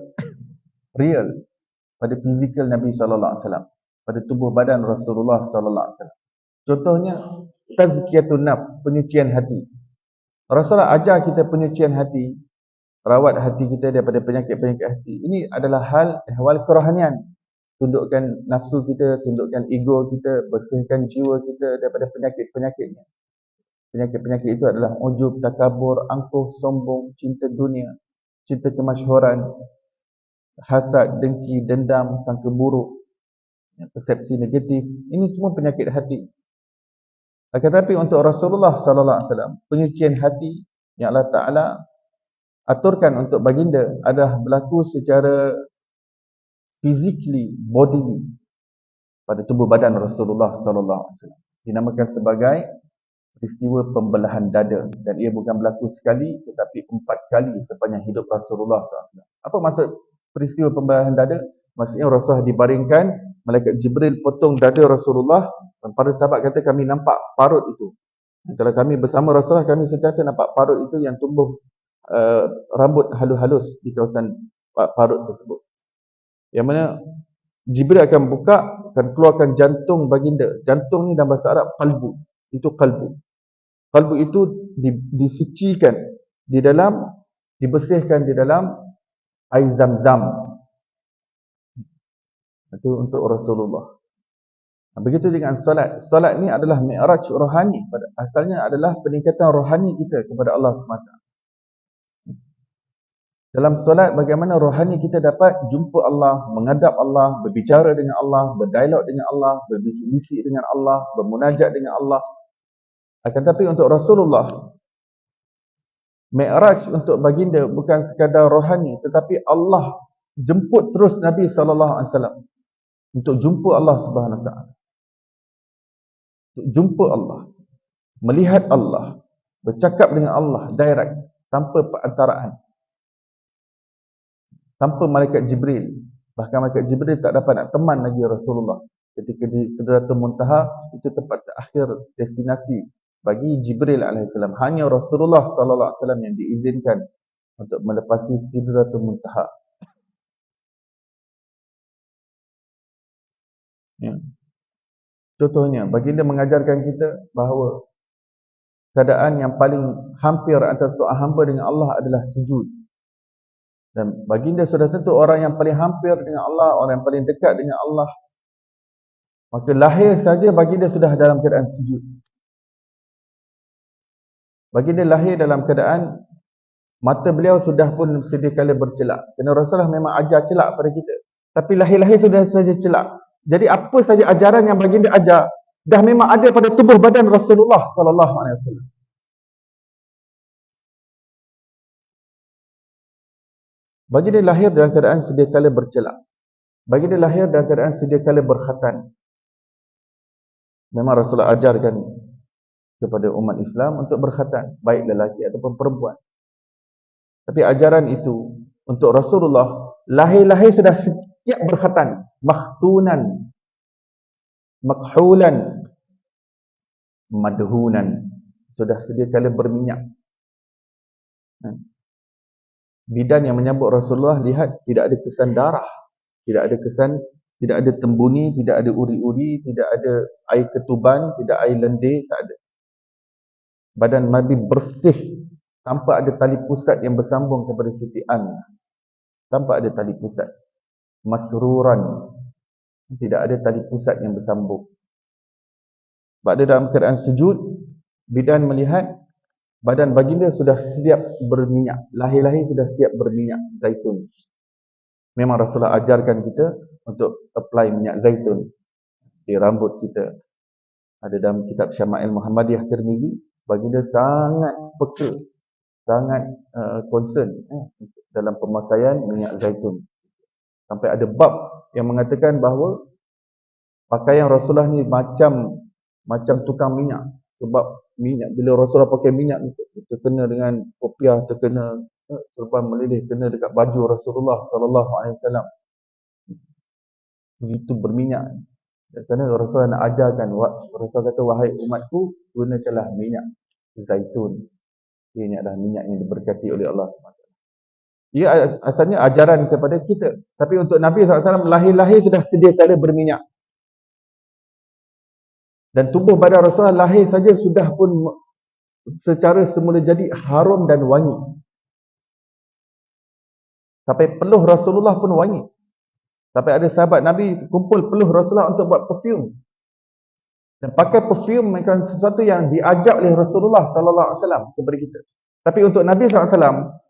real pada fizikal Nabi SAW, pada tubuh badan Rasulullah SAW. Contohnya tazkiyatun nafs, penyucian hati. Rasulullah ajar kita penyucian hati, rawat hati kita daripada penyakit-penyakit hati. Ini adalah hal kerohanian. Tundukkan nafsu kita, tundukkan ego kita, bersihkan jiwa kita daripada penyakit-penyakitnya. Penyakit-penyakit itu adalah ujub, takabur, angkuh, sombong, cinta dunia, cinta kemasyhuran, hasad, dengki, dendam, sangka buruk, persepsi negatif. Ini semua penyakit hati. Tetapi untuk Rasulullah SAW, penyucian hati yang Allah Ta'ala aturkan untuk baginda adalah berlaku secara physically, bodily, pada tubuh badan Rasulullah SAW. Dinamakan sebagai peristiwa pembelahan dada, dan ia bukan berlaku sekali tetapi 4 kali sepanjang hidup Rasulullah SAW. Apa maksud peristiwa pembelahan dada? Maksudnya Rasulullah dibaringkan, malaikat Jibril potong dada Rasulullah, dan para sahabat kata kami nampak parut itu. Kalau kami bersama Rasulullah, kami sentiasa nampak parut itu yang tumbuh rambut halus-halus di kawasan parut tersebut. Yang mana Jibril akan buka, akan keluarkan jantung baginda. Jantung ni dalam bahasa Arab qalbu. Itu qalbu. Qalbu itu disucikan di dalam, dibersihkan di dalam air zam-zam. Itu untuk Rasulullah. Begitu dengan solat. Solat ni adalah mi'raj rohani. Pada asalnya adalah peningkatan rohani kita kepada Allah SWT. Dalam solat, bagaimana rohani kita dapat jumpa Allah, menghadap Allah, berbicara dengan Allah, berdialog dengan Allah, berbisik-bisik dengan Allah, bermunajat dengan Allah. Akan tetapi untuk Rasulullah, mi'raj untuk baginda bukan sekadar rohani, tetapi Allah jemput terus Nabi SAW untuk jumpa Allah Subhanahu Wa Taala. Untuk jumpa Allah. melihat Allah, bercakap dengan Allah direct, tanpa perantaraan, tanpa malaikat Jibril. Bahkan malaikat Jibril tak dapat nak teman lagi Rasulullah. Ketika di Sidratul Muntaha, itu tempat terakhir destinasi bagi Jibril alaihissalam. Hanya Rasulullah sallallahu alaihi wasallam yang diizinkan untuk melepasi Sidratul Muntaha. Ya. Contohnya, baginda mengajarkan kita bahawa keadaan yang paling hampir antara seorang hamba dengan Allah adalah sujud. Dan baginda sudah tentu orang yang paling hampir dengan Allah, orang yang paling dekat dengan Allah. Maka lahir saja baginda sudah dalam keadaan sujud. Baginda lahir dalam keadaan mata beliau sudah pun sedia kala bercelak. Kerana Rasulullah memang ajar celak pada kita. Tapi lahir-lahir sudah saja celak. Jadi apa saja ajaran yang baginda ajar, dah memang ada pada tubuh badan Rasulullah sallallahu alaihi wasallam. Baginda lahir dalam keadaan sedia kala bercelak. Baginda lahir dalam keadaan sedia kala berkhatan. Memang Rasulullah ajarkan kepada umat Islam untuk berkhatan, baik lelaki ataupun perempuan. Tapi ajaran itu untuk Rasulullah lahir-lahir sudah siap berkhatan, makhtunan, makhulan, madhunan, sudah sedia kala berminyak. Bidan yang menyambut Rasulullah, lihat tidak ada kesan darah, tidak ada kesan, tidak ada tembuni, tidak ada uri-uri, tidak ada air ketuban, tidak air lendir, tak ada. Badan Nabi bersih tanpa ada tali pusat yang bersambung kepada Siti Aminah. Tanpa ada tali pusat. Masruran, tidak ada tali pusat yang bersambung. Pada dalam keadaan sujud, bidan melihat badan baginda sudah siap berminyak. Lahir-lahir sudah siap berminyak zaitun. Memang Rasulullah ajarkan kita untuk apply minyak zaitun di rambut kita. Ada dalam kitab Syama'il Muhammadiyah Tirmizi, baginda sangat peka, sangat concern dalam pemakaian minyak zaitun. Sampai ada bab yang mengatakan bahawa pakaian Rasulullah ni macam tukang minyak. Sebab minyak, bila Rasulullah pakai minyak, terkena dengan kopiah, terkena serban meleleh, kena dekat baju Rasulullah sallallahu alaihi wasallam. Begitu berminyak. Kerana Rasulullah nak ajarkan, Rasulullah kata, wahai umatku, gunakanlah minyak zaitun. Ini adalah minyak yang diberkati oleh Allah SWT. Ia asalnya ajaran kepada kita. Tapi untuk Nabi SAW lahir-lahir sudah sedia kala berminyak. Dan tubuh badan Rasulullah lahir saja sudah pun secara semula jadi harum dan wangi. Sampai peluh Rasulullah pun wangi. Sampai ada sahabat Nabi kumpul peluh Rasulullah untuk buat perfume. Dan pakai perfume memang sesuatu yang diajak oleh Rasulullah SAW kepada kita. Tapi untuk Nabi SAW,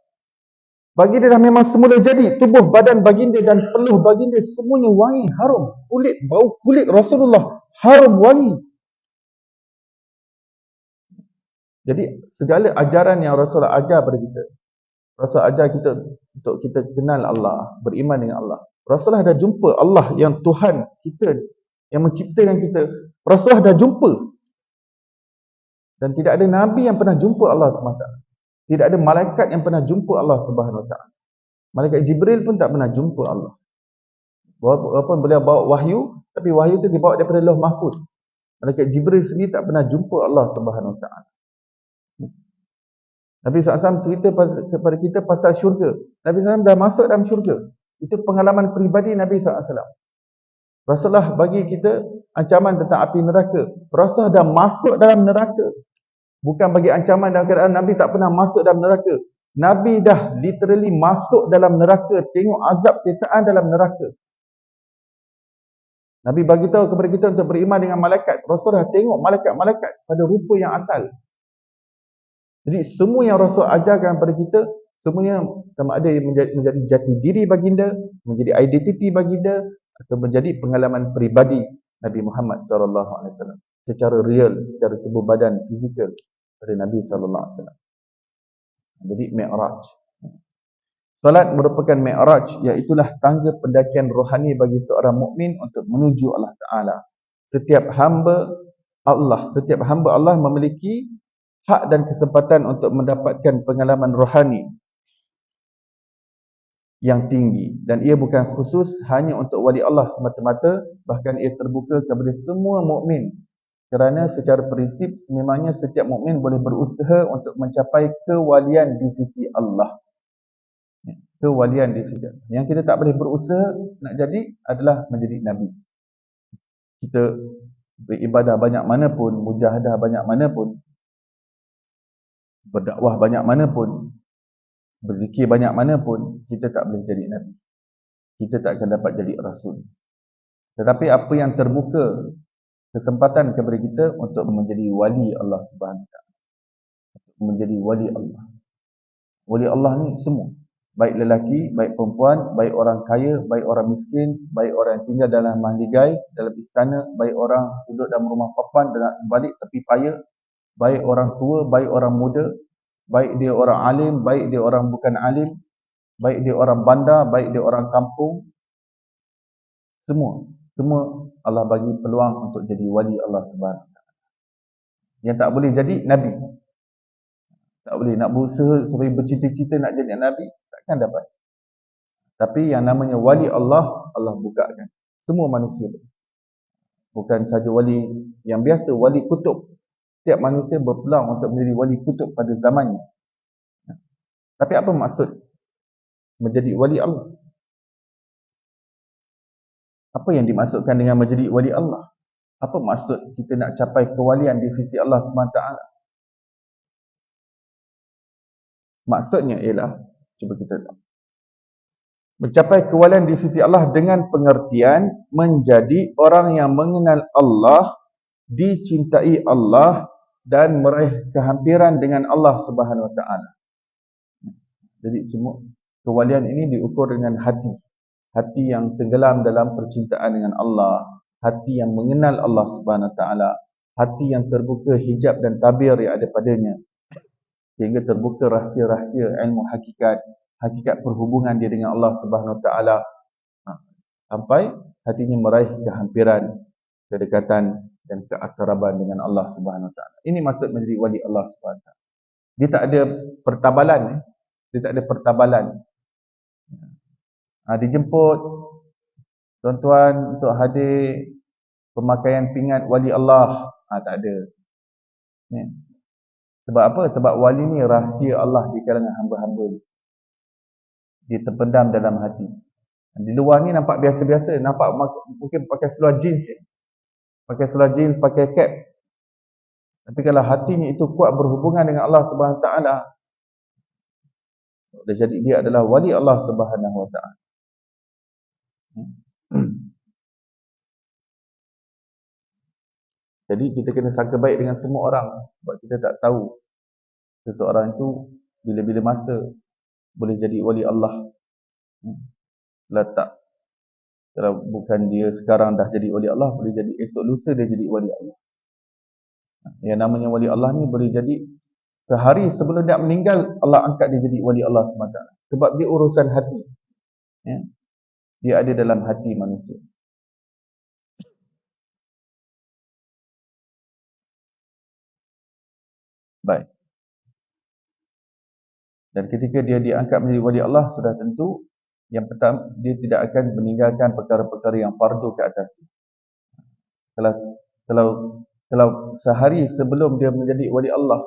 baginda dah memang semula jadi. Tubuh badan baginda dan peluh baginda semuanya wangi, harum. Bau kulit Rasulullah harum, wangi. Jadi segala ajaran yang Rasulullah ajar pada kita, Rasulullah ajar kita untuk kita kenal Allah, beriman dengan Allah. Rasulullah dah jumpa Allah yang Tuhan kita, yang menciptakan kita. Rasulullah dah jumpa. Dan tidak ada Nabi yang pernah jumpa Allah SWT. Tidak ada malaikat yang pernah jumpa Allah SWT. Malaikat Jibril pun tak pernah jumpa Allah. Walaupun beliau bawa wahyu, tapi wahyu itu dibawa daripada Lauh Mahfuz. Malaikat Jibril sendiri tak pernah jumpa Allah SWT. Nabi SAW cerita kepada kita pasal syurga. Nabi SAW dah masuk dalam syurga. Itu pengalaman peribadi Nabi SAW. Rasulullah bagi kita ancaman tentang api neraka. Rasulullah dah masuk dalam neraka. Bukan bagi ancaman dalam keadaan Nabi tak pernah masuk dalam neraka. Nabi dah literally masuk dalam neraka. Tengok azab siksaan dalam neraka. Nabi bagi tahu kepada kita untuk beriman dengan malaikat. Rasulullah tengok malaikat-malaikat pada rupa yang asal. Jadi semua yang Rasul ajarkan kepada kita, semuanya sama ada menjadi jati diri baginda, menjadi identiti baginda, atau menjadi pengalaman peribadi Nabi Muhammad SAW secara real, secara tubuh badan, fizikal pada Nabi SAW. Jadi Mi'raj. Salat merupakan Mi'raj, iaitulah tangga pendakian rohani bagi seorang mukmin untuk menuju Allah Ta'ala. Setiap hamba Allah, setiap hamba Allah memiliki hak dan kesempatan untuk mendapatkan pengalaman rohani yang tinggi, dan ia bukan khusus hanya untuk wali Allah semata-mata, bahkan ia terbuka kepada semua mukmin. Kerana secara prinsip sememangnya setiap mukmin boleh berusaha untuk mencapai kewalian di sisi Allah. Kewalian di sisi Allah. Yang kita tak boleh berusaha nak jadi adalah menjadi nabi. Kita beribadah banyak mana pun, mujahadah banyak mana pun, berdakwah banyak mana pun, berzikir banyak mana pun, kita tak boleh jadi nabi. Kita tak akan dapat jadi rasul. Tetapi apa yang terbuka kesempatan kepada kita untuk menjadi wali Allah Subhanahu Wa Taala. Menjadi wali Allah. Wali Allah ni semua. Baik lelaki, baik perempuan, baik orang kaya, baik orang miskin, baik orang yang tinggal dalam mahligai, dalam istana, baik orang duduk dalam rumah papan, dalam balik tepi paya, baik orang tua, baik orang muda, baik dia orang alim, baik dia orang bukan alim, baik dia orang bandar, baik dia orang kampung, semua Allah bagi peluang untuk jadi wali Allah Subhanahu Wa Taala. Yang tak boleh jadi nabi. Tak boleh nak berusaha supaya bercita-cita nak jadi nabi, takkan dapat. Tapi yang namanya wali Allah, Allah bukakan. Semua manusia. Bukan saja wali yang biasa, wali kutub. Setiap manusia berpeluang untuk menjadi wali kutub pada zamannya. Tapi apa maksud menjadi wali Allah? Apa yang dimaksudkan dengan menjadi wali Allah? Apa maksud kita nak capai kewalian di sisi Allah SWT? Maksudnya ialah, cuba kita tahu, mencapai kewalian di sisi Allah dengan pengertian menjadi orang yang mengenal Allah, dicintai Allah dan meraih kehampiran dengan Allah Subhanahu Wa Taala. Jadi semua kewalian ini diukur dengan hati. Hati yang tenggelam dalam percintaan dengan Allah, hati yang mengenal Allah Subhanahu Wa Taala, hati yang terbuka hijab dan tabir yang ada padanya, sehingga terbuka rahsia-rahsia ilmu hakikat perhubungan dia dengan Allah Subhanahu Wa Taala, sampai hatinya meraih kehampiran, kedekatan dan keakraban dengan Allah Subhanahu Wa Taala. Ini maksud menjadi wali Allah Subhanahu Wa Taala. Dia tak ada pertabalan, dia tak ada pertabalan. Dijemput tuan-tuan untuk hadir pemakaian pingat wali Allah, tak ada. Sebab apa? Sebab wali ni rahsia Allah di kalangan hamba-hamba. Dia terpendam dalam hati. Di luar ni nampak biasa-biasa, nampak mungkin pakai seluar jeans, pakai cap. Tapi kalau hatinya itu kuat berhubungan dengan Allah Subhanahu Wa Taala, jadi dia adalah wali Allah Subhanahu Wa Taala. Jadi kita kena sangka baik dengan semua orang, sebab kita tak tahu seseorang itu bila-bila masa boleh jadi wali Allah. Letak, kalau bukan dia sekarang dah jadi wali Allah, boleh jadi esok lusa dia jadi wali Allah. Yang namanya wali Allah ni boleh jadi sehari sebelum dia meninggal, Allah angkat dia jadi wali Allah SWT. Sebab dia urusan hati. Dia ada dalam hati manusia. Baik. Dan ketika dia diangkat menjadi wali Allah, sudah tentu yang pertama, dia tidak akan meninggalkan perkara-perkara yang fardu ke atas. Kalau sehari sebelum dia menjadi wali Allah,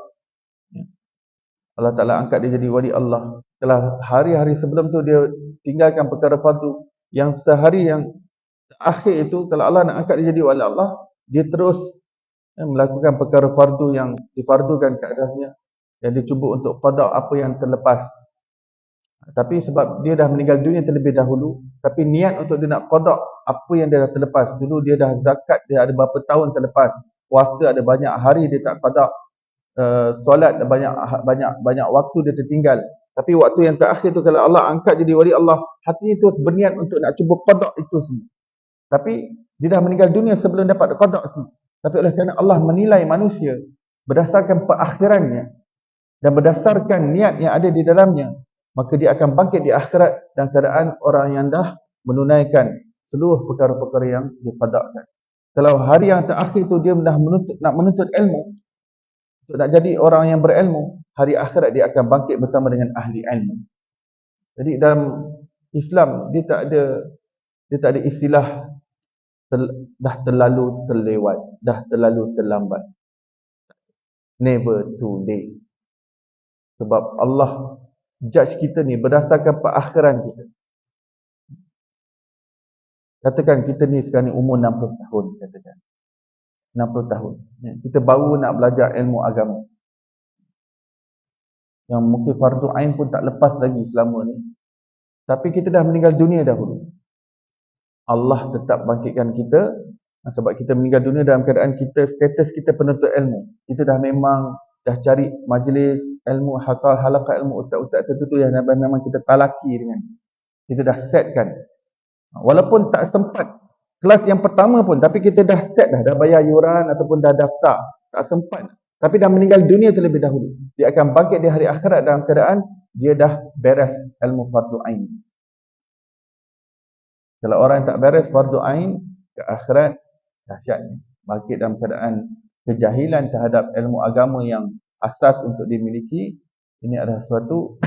Allah Ta'ala angkat dia jadi wali Allah. Kalau hari-hari sebelum tu dia tinggalkan perkara fardu, yang sehari yang akhir itu, kalau Allah nak angkat dia jadi wali Allah, dia terus melakukan perkara fardu yang difardukan ke atasnya, dan dia cuba untuk qada apa yang terlepas. Tapi sebab dia dah meninggal dunia terlebih dahulu, tapi niat untuk dia nak qada apa yang dia dah terlepas. Dulu dia dah zakat, dia ada berapa tahun terlepas, puasa ada banyak hari dia tak qada, solat ada banyak waktu dia tertinggal. Tapi waktu yang terakhir tu kalau Allah angkat jadi wali Allah, hatinya tu berniat untuk nak cuba qada itu semua. Tapi dia dah meninggal dunia sebelum dapat qada semua. Tapi oleh kerana Allah menilai manusia berdasarkan perakhirannya dan berdasarkan niat yang ada di dalamnya, maka dia akan bangkit di akhirat dalam keadaan orang yang dah menunaikan seluruh perkara-perkara yang diqadakan. Kalau hari yang terakhir tu dia dah nak menuntut ilmu, untuk nak jadi orang yang berilmu, hari akhirat dia akan bangkit bersama dengan ahli ilmu. Jadi dalam Islam dia tak ada istilah dah terlalu terlewat, dah terlalu terlambat. Never too late. Sebab Allah judge kita ni berdasarkan perakhiran kita. Katakan kita ni sekarang ni umur 60 tahun, katakan 60 tahun. Kita baru nak belajar ilmu agama, yang mungkin fardu ain pun tak lepas lagi selama ni. Tapi kita dah meninggal dunia dahulu. Allah tetap bangkitkan kita sebab kita meninggal dunia dalam keadaan kita, status kita penuntut ilmu. Kita dah memang dah cari majlis ilmu, halaqah ilmu ustaz-ustaz tertentu yang memang kita talaki dengan. Kita dah setkan. Walaupun tak sempat kelas yang pertama pun, tapi kita dah set dah bayar yuran ataupun dah daftar. Tak sempat. Tapi dah meninggal dunia terlebih dahulu. Dia akan bangkit di hari akhirat dalam keadaan dia dah beres ilmu fardu ain. Kalau orang yang tak beres fardu ain ke akhirat, dahsyatnya. Bangkit dalam keadaan kejahilan terhadap ilmu agama yang asas untuk dimiliki. Ini adalah sesuatu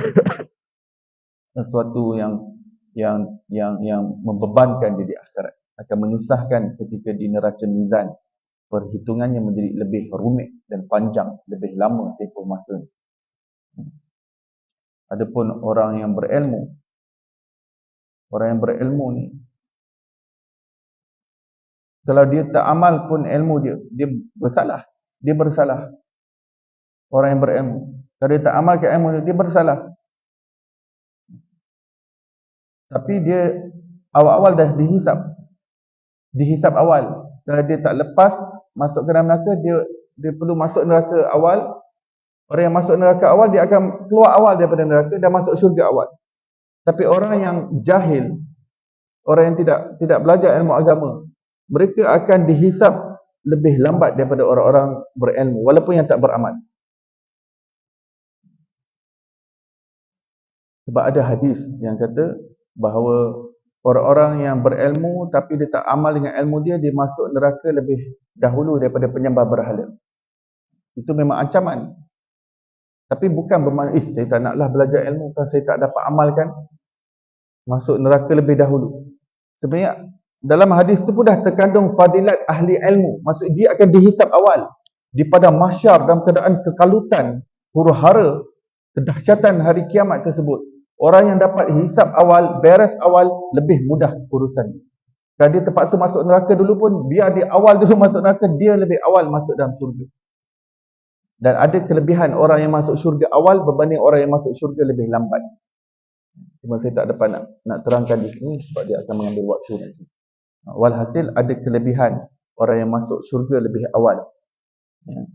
yang membebankan dia di akhirat. Akan menyusahkan ketika di neraca mizan. Perhitungannya menjadi lebih rumit dan panjang, lebih lama tempoh masa. Adapun orang yang berilmu ni, kalau dia tak amal pun ilmu dia bersalah. Dia bersalah. Orang yang berilmu, kalau dia tak amalkan ilmu dia bersalah. Tapi dia awal-awal dah dihisap awal. Kalau dia tak lepas masuk ke dalam neraka, dia perlu masuk neraka awal. Orang yang masuk neraka awal, dia akan keluar awal daripada neraka dan masuk syurga awal. Tapi orang yang jahil, orang yang tidak belajar ilmu agama, mereka akan dihisap lebih lambat daripada orang-orang berilmu, walaupun yang tak beramal. Sebab ada hadis yang kata bahawa orang-orang yang berilmu tapi dia tak amal dengan ilmu dia masuk neraka lebih dahulu daripada penyembah berhala. Itu memang ancaman. Tapi bukan bermakna, saya tak naklah belajar ilmu kan saya tak dapat amalkan, masuk neraka lebih dahulu. Sebenarnya dalam hadis tu pun dah terkandung fadilat ahli ilmu. Maksud dia akan dihisap awal di padang mahsyar dalam keadaan kekalutan, huru-hara, kedahsyatan hari kiamat tersebut. Orang yang dapat hisap awal, beres awal, lebih mudah urusan. Kalau dia terpaksa masuk neraka dulu pun, biar dia awal dulu masuk neraka, dia lebih awal masuk dalam syurga. Dan ada kelebihan orang yang masuk syurga awal berbanding orang yang masuk syurga lebih lambat. Cuma saya tak dapat nak terangkan di sini sebab dia akan mengambil waktu nanti. Walhasil ada kelebihan orang yang masuk syurga lebih awal, ya,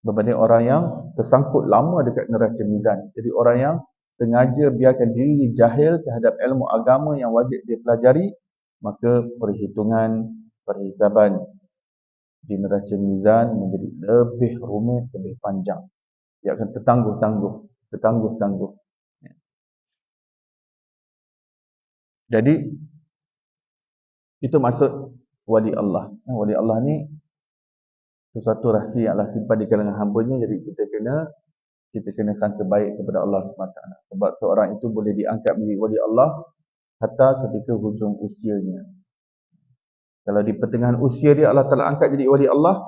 berbanding orang yang tersangkut lama dekat neraca mizan. Jadi orang yang sengaja biarkan diri jahil terhadap ilmu agama yang wajib dia pelajari, maka perhitungan, perhisaban di neraca mizan menjadi lebih rumit, lebih panjang. Dia akan tertangguh-tangguh. Jadi itu maksud wali Allah. Wali Allah ni sesuatu rahsia yang Allah simpan di kalangan hamba-Nya. Jadi kita kena sangka baik kepada Allah SWT. Sebab seorang itu boleh diangkat menjadi wali Allah hatta ketika hujung usianya. Kalau di pertengahan usia dia Allah Ta'ala angkat jadi wali Allah,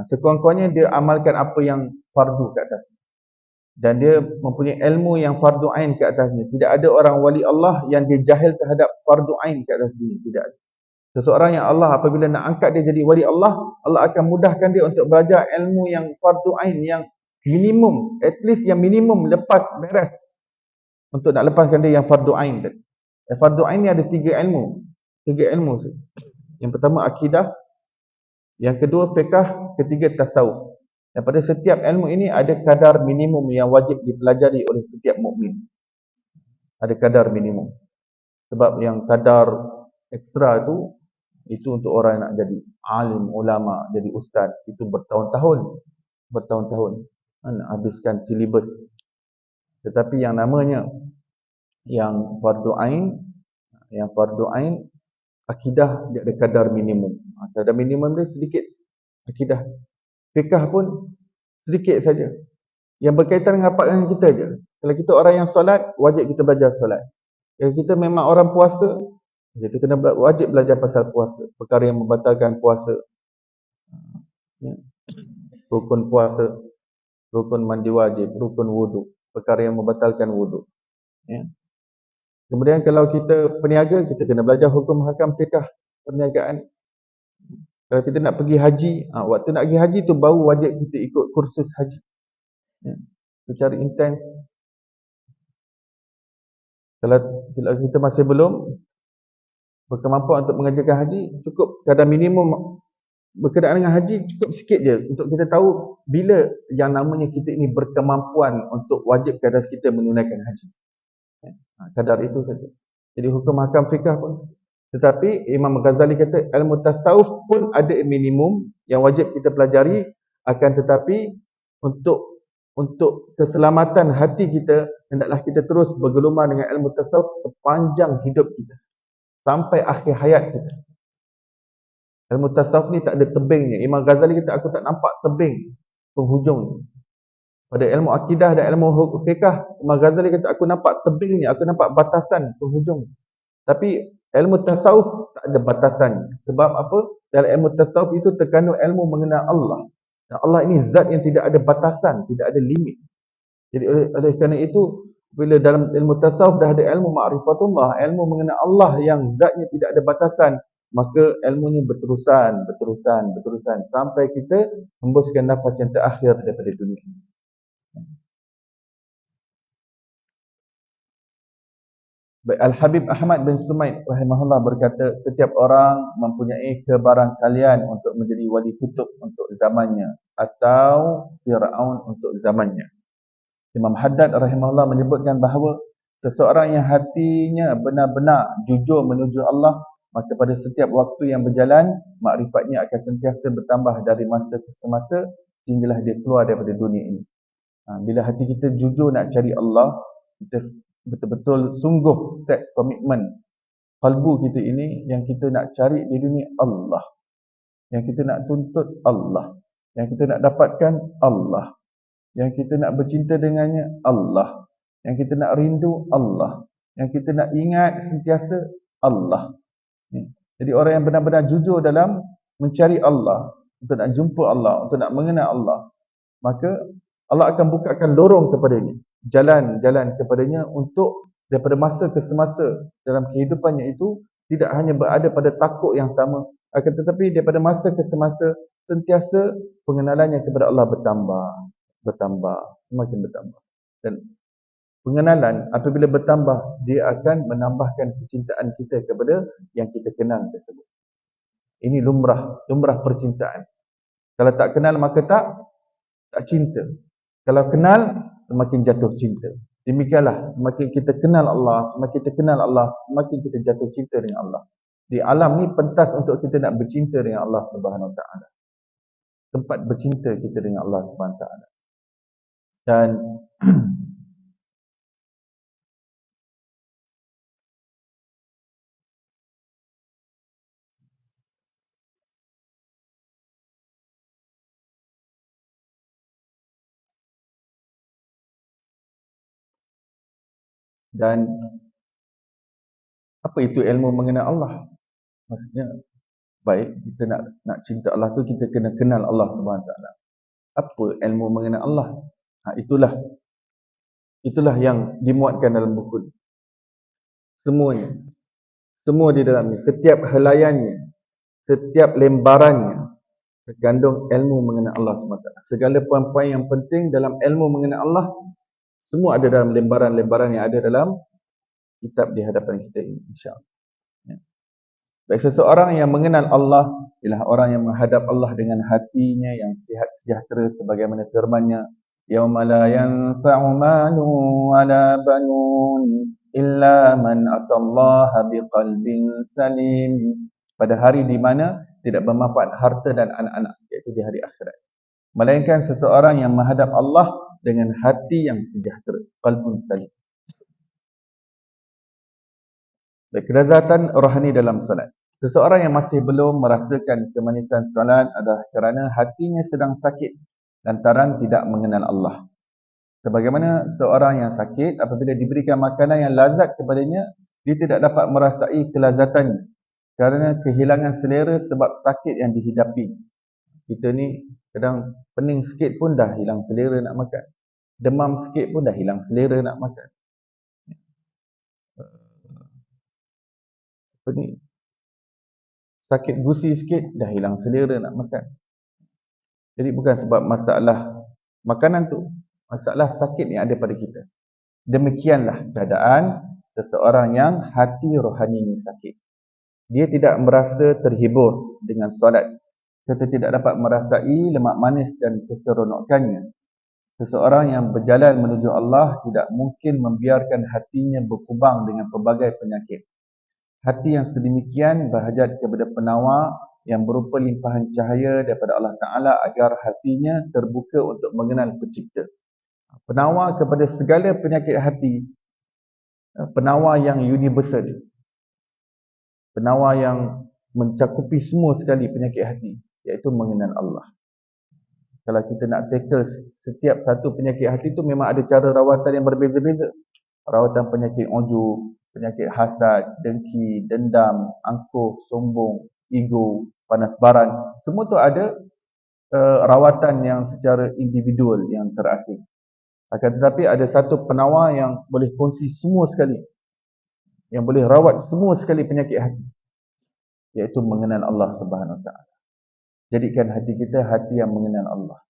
sekurang-kurangnya dia amalkan apa yang fardu ke atas. Dan dia mempunyai ilmu yang fardu ain ke atasnya. Tidak ada orang wali Allah yang dia jahil terhadap fardu ain ke atas dia. Tidak ada. Seseorang yang Allah apabila nak angkat dia jadi wali Allah, Allah akan mudahkan dia untuk belajar ilmu yang fardu ain, yang minimum, at least yang minimum lepas beres untuk nak lepaskan dia yang fardu ain. Fardu ain ni ada tiga ilmu. Yang pertama akidah, yang kedua fiqh, ketiga tasawuf. Dan pada setiap ilmu ini ada kadar minimum yang wajib dipelajari oleh setiap mukmin. Ada kadar minimum. Sebab yang kadar ekstra itu untuk orang yang nak jadi alim, ulama, jadi ustaz. Itu bertahun-tahun. Nak habiskan silibus. Tetapi yang namanya yang fardu ain, akidah dia ada kadar minimum. Kadar minimum dia sedikit. Akidah. Fiqh pun sedikit saja. Yang berkaitan dengan pandangan kita je. Kalau kita orang yang solat, wajib kita belajar solat. Kalau kita memang orang puasa, kita kena wajib belajar pasal puasa. Perkara yang membatalkan puasa. Ya. Rukun puasa, rukun mandi wajib, rukun wudu. Perkara yang membatalkan wudu. Ya. Kemudian kalau kita peniaga, kita kena belajar hukum hakam fiqh perniagaan. Kalau kita nak pergi haji, waktu nak pergi haji tu baru wajib kita ikut kursus haji. Ya. Secara intens. Kalau kita masih belum berkemampuan untuk mengerjakan haji, cukup kadar minimum berkenaan dengan haji cukup sikit je untuk kita tahu bila yang namanya kita ini berkemampuan untuk wajib ke atas kita menunaikan haji. Kadar itu saja. Jadi hukum hakam fiqh pun. Tetapi Imam Ghazali kata ilmu tasawuf pun ada minimum yang wajib kita pelajari, akan tetapi untuk keselamatan hati kita, hendaklah kita terus bergelumar dengan ilmu tasawuf sepanjang hidup kita sampai akhir hayat kita. Ilmu tasawuf ni tak ada tebingnya. Imam Ghazali kata aku tak nampak tebing penghujungnya. Pada ilmu akidah dan ilmu fiqh, Imam Ghazali kata aku nampak tebingnya, aku nampak batasan penghujung. Tapi ilmu tasawuf tak ada batasan. Sebab apa? Dalam ilmu tasawuf itu terkandung ilmu mengenal Allah. Dan Allah ini zat yang tidak ada batasan, tidak ada limit. Jadi oleh kerana itu, bila dalam ilmu tasawuf dah ada ilmu ma'rifatullah, ilmu mengenal Allah yang zatnya tidak ada batasan, maka ilmu ini berterusan sampai kita hembuskan nafas yang terakhir daripada dunia ini. Al-Habib Ahmad bin Sumaid rahimahullah berkata, setiap orang mempunyai kebarangkalian untuk menjadi wali kutub untuk zamannya atau Fir'aun untuk zamannya. Imam Haddad rahimahullah menyebutkan bahawa seseorang yang hatinya benar-benar jujur menuju Allah, maka pada setiap waktu yang berjalan, makrifatnya akan sentiasa bertambah dari masa ke semasa sehinggalah dia keluar daripada dunia ini. Bila hati kita jujur nak cari Allah, kita betul-betul sungguh set komitmen kalbu kita ini, yang kita nak cari di dunia Allah, yang kita nak tuntut Allah, yang kita nak dapatkan Allah, yang kita nak bercinta dengannya Allah, yang kita nak rindu Allah, yang kita nak ingat sentiasa Allah. Jadi orang yang benar-benar jujur dalam mencari Allah, untuk nak jumpa Allah, untuk nak mengenal Allah, maka Allah akan bukakan lorong kepadanya, jalan-jalan kepadanya untuk daripada masa ke semasa dalam kehidupannya itu tidak hanya berada pada takut yang sama, akan tetapi daripada masa ke semasa sentiasa pengenalannya kepada Allah bertambah, semakin bertambah. Dan pengenalan apabila bertambah, dia akan menambahkan kecintaan kita kepada yang kita kenal tersebut. Ini lumrah percintaan. Kalau tak kenal maka tak cinta. Kalau kenal, semakin jatuh cinta. Demikianlah, semakin kita kenal Allah, semakin kita jatuh cinta dengan Allah. Di alam ni pentas untuk kita nak bercinta dengan Allah Subhanahu Wa Taala. Tempat bercinta kita dengan Allah Subhanahu Wa Taala. Dan dan apa itu ilmu mengenal Allah? Maksudnya, baik kita nak cinta Allah tu, kita kena kenal Allah Subhanahu Wa Taala. Apa ilmu mengenal Allah? Itulah yang dimuatkan dalam buku. Semuanya. Semua di dalamnya, setiap helaiannya, setiap lembarannya terkandung ilmu mengenal Allah SWT. Segala poin-poin yang penting dalam ilmu mengenal Allah, semua ada dalam lembaran-lembaran yang ada dalam kitab di hadapan kita ini, insya-Allah. Ya. Baik, seseorang yang mengenal Allah ialah orang yang menghadap Allah dengan hatinya yang sihat sejahtera, sebagaimana firman-Nya, yauma la yanfa'u malun wala banun illa man atallaha biqalbin salim. Pada hari di mana tidak bermanfaat harta dan anak-anak, iaitu di hari akhirat, melainkan seseorang yang menghadap Allah dengan hati yang sejahtera, qalbun salim. Baik, kelezatan rohani dalam solat. Seseorang yang masih belum merasakan kemanisan solat adalah kerana hatinya sedang sakit lantaran tidak mengenal Allah. Sebagaimana seorang yang sakit apabila diberikan makanan yang lazat kepadanya, dia tidak dapat merasai kelazatannya kerana kehilangan selera sebab sakit yang dihidapi. Kita ni kadang pening sikit pun dah hilang selera nak makan. Demam sikit pun dah hilang selera nak makan. Apa ni? Sakit gusi sikit dah hilang selera nak makan. Jadi bukan sebab masalah makanan tu, masalah sakit yang ada pada kita. Demikianlah keadaan seseorang yang hati rohaninya sakit. Dia tidak merasa terhibur dengan solat, serta tidak dapat merasai lemak manis dan keseronokannya. Seseorang yang berjalan menuju Allah tidak mungkin membiarkan hatinya berkubang dengan pelbagai penyakit. Hati yang sedemikian berhajat kepada penawar yang berupa limpahan cahaya daripada Allah Ta'ala agar hatinya terbuka untuk mengenal pencipta. Penawar kepada segala penyakit hati, penawar yang universal, penawar yang mencakupi semua sekali penyakit hati, iaitu mengenal Allah. Kalau kita nak tackle setiap satu penyakit hati tu memang ada cara rawatan yang berbeza-beza. Rawatan penyakit ujub, penyakit hasad, dengki, dendam, angkuh, sombong, ego, panas baran. Semua tu ada rawatan yang secara individual yang terasing. Akan tetapi ada satu penawar yang boleh kongsi semua sekali, yang boleh rawat semua sekali penyakit hati, iaitu mengenal Allah Subhanahu Wa Taala. Jadikan hati kita hati yang mengenal Allah.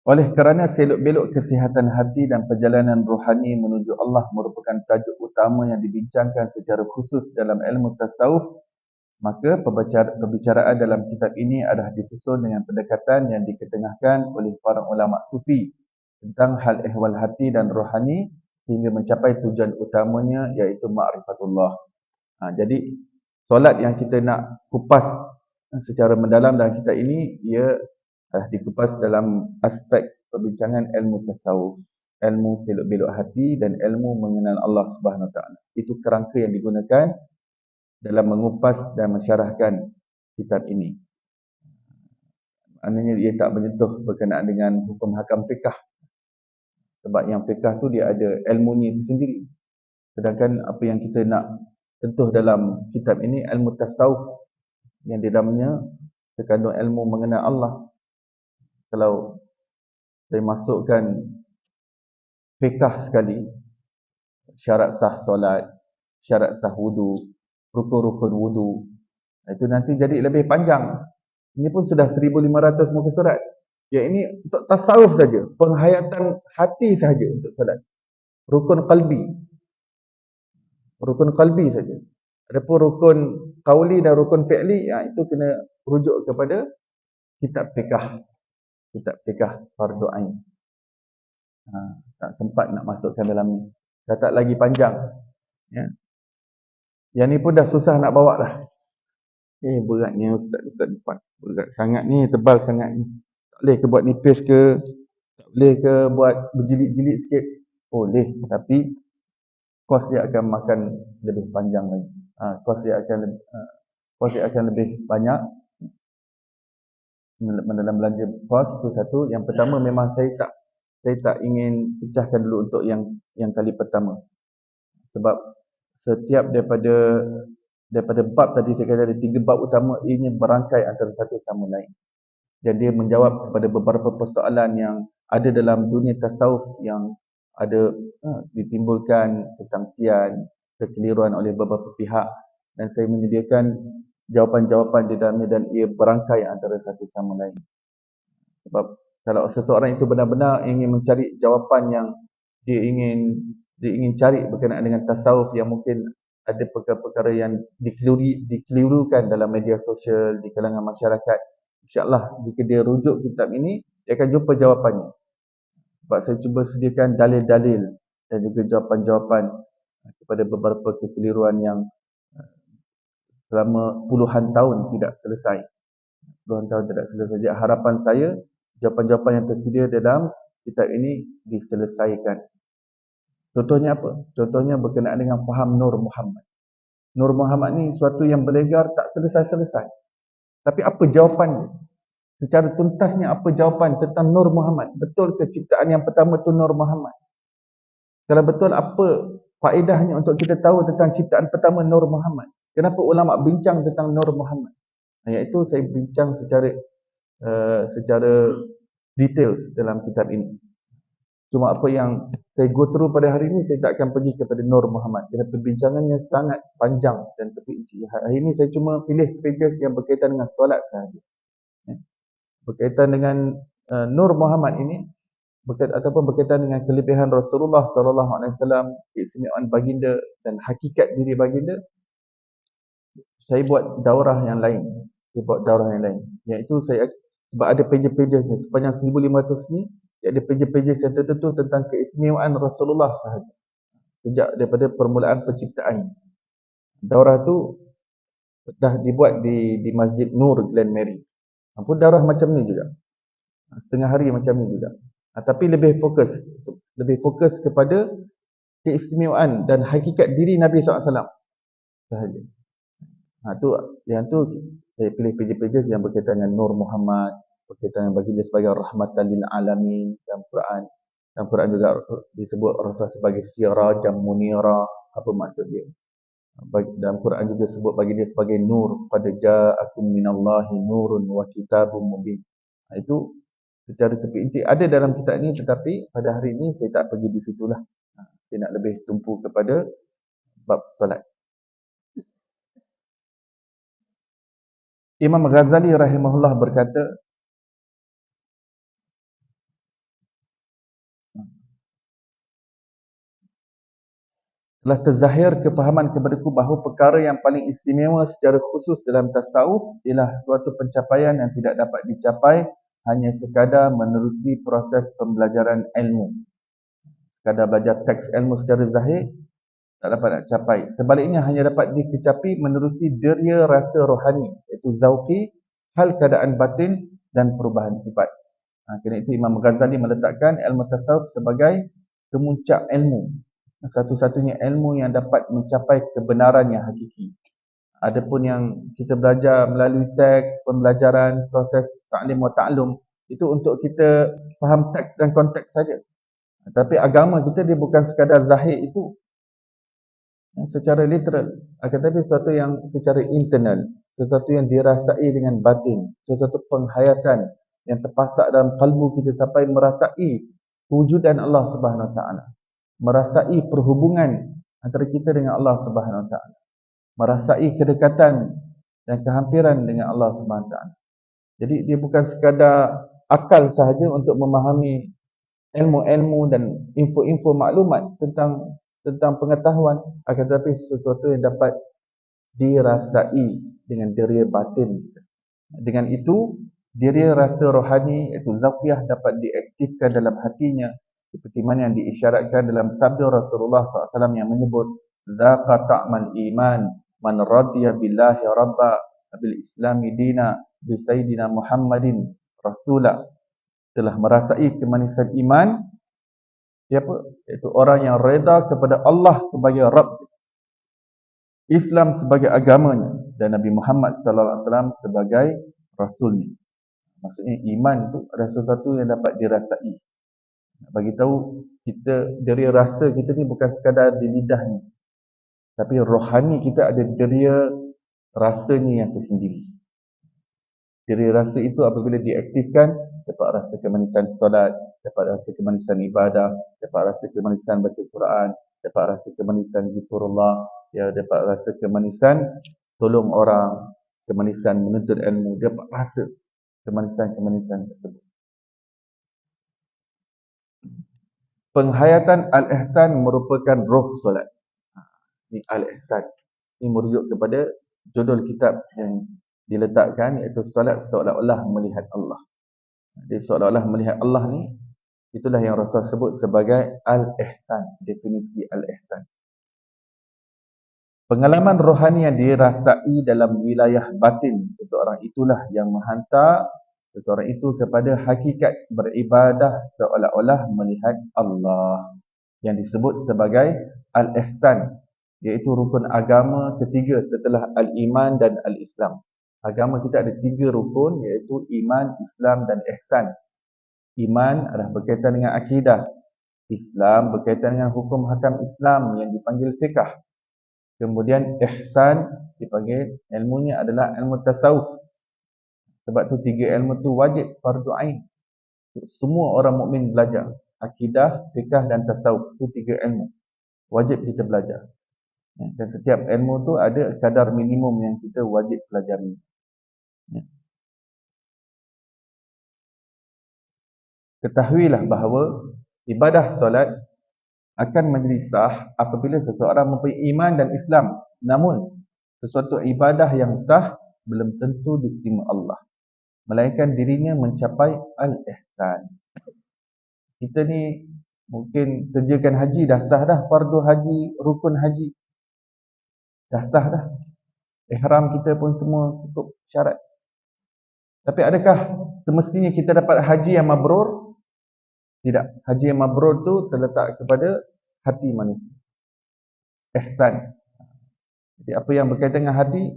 Oleh kerana selok-belok kesihatan hati dan perjalanan rohani menuju Allah merupakan tajuk utama yang dibincangkan secara khusus dalam ilmu tasawuf, maka perbicaraan dalam kitab ini adalah disusun dengan pendekatan yang diketengahkan oleh para ulama sufi tentang hal ehwal hati dan rohani sehingga mencapai tujuan utamanya, iaitu ma'rifatullah. Jadi solat yang kita nak kupas secara mendalam dalam kitab ini, ia dikupas dalam aspek perbincangan ilmu tasawuf, ilmu selok-belok hati dan ilmu mengenal Allah Subhanahu Wa Taala. Itu kerangka yang digunakan dalam mengupas dan mensyarahkan kitab ini. Maknanya ia tak menyentuh berkenaan dengan hukum hakam fiqh. Sebab yang fiqh tu dia ada ilmunya itu sendiri. Sedangkan apa yang kita nak sentuh dalam kitab ini, ilmu tasawuf, yang di dalamnya terkandung ilmu mengenal Allah. Kalau saya masukkan fiqh sekali, syarat sah solat, syarat sah wudu, rukun-rukun wudu, itu nanti jadi lebih panjang. Ini pun sudah 1500 muka surat. Yang ini untuk tasawuf saja, penghayatan hati saja untuk solat. Rukun qalbi saja. Adapun rukun qauli dan rukun fi'li, itu kena rujuk kepada kitab fiqh. Kitab fiqh fardu ain. Tak sempat nak masukkan dalam ni. Dah tak lagi panjang. Ya. Yang ni pun dah susah nak bawa dah. Beratnya Ustaz depan. Berat sangat ni, tebal sangat ni. Tak boleh ke buat nipis ke? Tak boleh ke buat berjilid-jilid sikit? Boleh, tapi kos dia akan makan lebih panjang lagi. Kos dia akan lebih banyak. Dalam belanja kos itu satu. Yang pertama, memang saya tak ingin pecahkan dulu untuk yang kali pertama. Sebab setiap daripada bab tadi saya kata ada 3 bab utama, ini berangkai antara satu sama lain. Dan dia menjawab kepada beberapa persoalan yang ada dalam dunia tasawuf yang ada ditimbulkan kesangsian, kekeliruan oleh beberapa pihak, dan saya menyediakan jawapan-jawapan di dalamnya dan ia berangkai antara satu sama lain. Sebab kalau seseorang itu benar-benar ingin mencari jawapan yang dia ingin cari berkenaan dengan tasawuf, yang mungkin ada perkara-perkara yang dikelirukan dalam media sosial di kalangan masyarakat, insya-Allah jika dia rujuk kitab ini, dia akan jumpa jawapannya. Sebab saya cuba sediakan dalil-dalil dan juga jawapan-jawapan kepada beberapa kekeliruan yang selama puluhan tahun tidak selesai. Jadi harapan saya jawapan-jawapan yang tersedia dalam kitab ini diselesaikan. Contohnya apa? Contohnya berkenaan dengan faham Nur Muhammad. Nur Muhammad ni suatu yang berlegar tak selesai-selesai. Tapi apa jawapannya? Secara tuntasnya apa jawapan tentang Nur Muhammad? Betul ke ciptaan yang pertama tu Nur Muhammad? Kalau betul, apa faedahnya untuk kita tahu tentang ciptaan pertama Nur Muhammad? Kenapa ulama bincang tentang Nur Muhammad? Iaitu saya bincang secara detail dalam kitab ini. Cuma apa yang saya go through pada hari ini, saya tak akan pergi kepada Nur Muhammad. Kerana perbincangannya sangat panjang dan terperinci. Hari ini saya cuma pilih pages yang berkaitan dengan solat sahaja. Berkaitan dengan Nur Muhammad ini, ataupun berkaitan dengan kelebihan Rasulullah SAW, keistimewaan baginda dan hakikat diri baginda, saya buat daurah yang lain. Iaitu sebab ada pages-pages ni, sepanjang 1500 ni, ada pages-pages yang tertentu tentang keistimewaan Rasulullah sahaja. Sejak daripada permulaan penciptaan. Daurah tu dah dibuat di Masjid Nur Glen Mary. Pun daurah macam ni juga. Setengah hari macam ni juga. Tapi lebih fokus kepada keistimewaan dan hakikat diri Nabi SAW sahaja. Yang tu saya pilih pages-pages yang berkaitan dengan Nur Muhammad, berkaitan dengan baginda sebagai rahmatan lil alamin dalam Quran. Dalam Quran juga disebut Rasul sebagai sirajan munira. Apa maksud dia? Dalam Quran juga sebut baginda sebagai nur, qad ja'akum minallahi nurun wa kitabun mubin. Itu secara terperinci ada dalam kitab ini, tetapi pada hari ini saya tak pergi di situlah. Saya nak lebih tumpu kepada bab solat. Imam Ghazali rahimahullah berkata, telah terzahir kefahaman kepadaku bahawa perkara yang paling istimewa secara khusus dalam tasawuf ialah suatu pencapaian yang tidak dapat dicapai hanya sekadar menerusi proses pembelajaran ilmu. Sekadar belajar teks ilmu secara zahir tak dapat nak capai. Sebaliknya hanya dapat dikecapi menerusi deria rasa rohani, iaitu zauqi, hal keadaan batin dan perubahan sifat. Kerana itu Imam Ghazali meletakkan ilmu tasawuf sebagai kemuncak ilmu. Satu-satunya ilmu yang dapat mencapai kebenaran yang hakiki. Adapun yang kita belajar melalui teks, pembelajaran, proses ta'lim wa ta'lum, itu untuk kita faham teks dan konteks saja. Tapi agama kita dia bukan sekadar zahir itu secara literal, tetapi sesuatu yang secara internal, sesuatu yang dirasai dengan batin, sesuatu penghayatan yang terpasak dalam kalbu kita sampai merasai kewujudan Allah Subhanahu Wa Taala, merasai perhubungan antara kita dengan Allah Subhanahu Wa Taala, merasai kedekatan dan kehampiran dengan Allah Subhanahu Wa Taala. Jadi dia bukan sekadar akal sahaja untuk memahami ilmu-ilmu dan info-info maklumat tentang pengetahuan, akan tetapi sesuatu yang dapat dirasai dengan deria batin. Dengan itu, deria rasa rohani iaitu zauqiyah dapat diaktifkan dalam hatinya, seperti mana yang diisyaratkan dalam sabda Rasulullah SAW yang menyebut, "Dzaqa ta'mal iman man radiya billahi rabba bil islami dina bi sayyidina Muhammadin rasula." Telah merasai kemanisan iman siapa? Iaitu orang yang reda kepada Allah sebagai Rabb, Islam sebagai agamanya, dan Nabi Muhammad SAW sebagai Rasulnya. Maksudnya iman tu adalah sesuatu yang dapat dirasai. Nak bagi tahu kita, deria rasa kita ni bukan sekadar di lidah ni, tapi rohani kita ada deria rasanya yang tersendiri. Deria rasa itu apabila diaktifkan, dapat rasa kemanisan solat, dapat rasa kemanisan ibadah, dapat rasa kemanisan baca Quran, dapat rasa kemanisan zikrullah, dapat rasa kemanisan tolong orang, kemanisan menuntut ilmu, dapat rasa kemanisan-kemanisan tersebut. Penghayatan Al-Ihsan merupakan roh solat. Ini Al-Ihsan. Ini merujuk kepada judul kitab yang diletakkan, iaitu solat seolah-olah melihat Allah. Jadi seolah-olah melihat Allah ni, itulah yang Rasul sebut sebagai Al-Ihsan, definisi Al-Ihsan. Pengalaman rohani yang dirasai dalam wilayah batin seseorang itulah yang menghantar seseorang itu kepada hakikat beribadah seolah-olah melihat Allah, yang disebut sebagai al-ihsan, iaitu rukun agama ketiga setelah al-iman dan al-islam. Agama kita ada 3 rukun, iaitu iman, Islam dan ihsan. Iman adalah berkaitan dengan akidah, Islam berkaitan dengan hukum hakam Islam yang dipanggil fiqh. Kemudian ihsan dipanggil, ilmunya adalah ilmu tasawuf. Sebab tu 3 ilmu tu wajib fardu ain. Semua orang mukmin belajar. Akidah, fiqh dan tasawuf, tu 3 ilmu wajib kita belajar. Dan setiap ilmu tu ada kadar minimum yang kita wajib pelajari. Ketahuilah bahawa ibadah solat akan menjadi sah apabila seseorang mempunyai iman dan Islam. Namun, sesuatu ibadah yang sah belum tentu diterima Allah, melainkan dirinya mencapai al-ihsan. Kita ni mungkin kerjakan haji dah sah dah, fardu haji, rukun haji dah sah dah. Ihram kita pun semua cukup syarat. Tapi adakah semestinya kita dapat haji yang mabrur? Tidak. Haji yang mabrur tu terletak kepada hati manusia. Ihsan. Jadi apa yang berkaitan dengan hati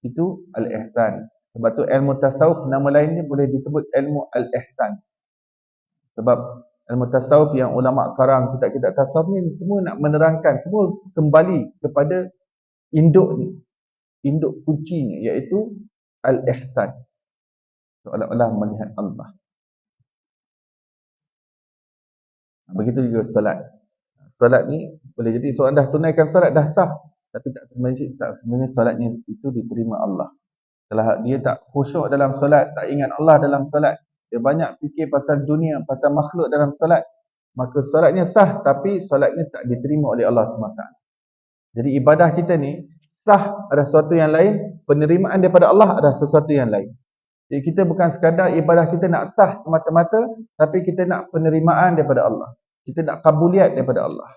itu al-ihsan. Sebab tu ilmu tasawuf nama lainnya boleh disebut ilmu al-ihsan. Sebab ilmu tasawuf yang ulama karang kitab-kitab tasawuf ni semua nak menerangkan, semua kembali kepada induk ni. Induk kuncinya iaitu al-ihsan. Seolah-olah melihat Allah. Begitu juga solat. Solat ni boleh jadi seorang dah tunaikan solat dah sah, tapi tak sebenarnya solatnya itu diterima Allah. Kalau dia tak khusyuk dalam solat, tak ingat Allah dalam solat, dia banyak fikir pasal dunia, pasal makhluk dalam solat, maka solatnya sah tapi solatnya tak diterima oleh Allah SWT. Jadi ibadah kita ni sah ada sesuatu yang lain, penerimaan daripada Allah ada sesuatu yang lain. Jadi kita bukan sekadar ibadah kita nak sah semata-mata, tapi kita nak penerimaan daripada Allah. Kita nak kabuliat daripada Allah.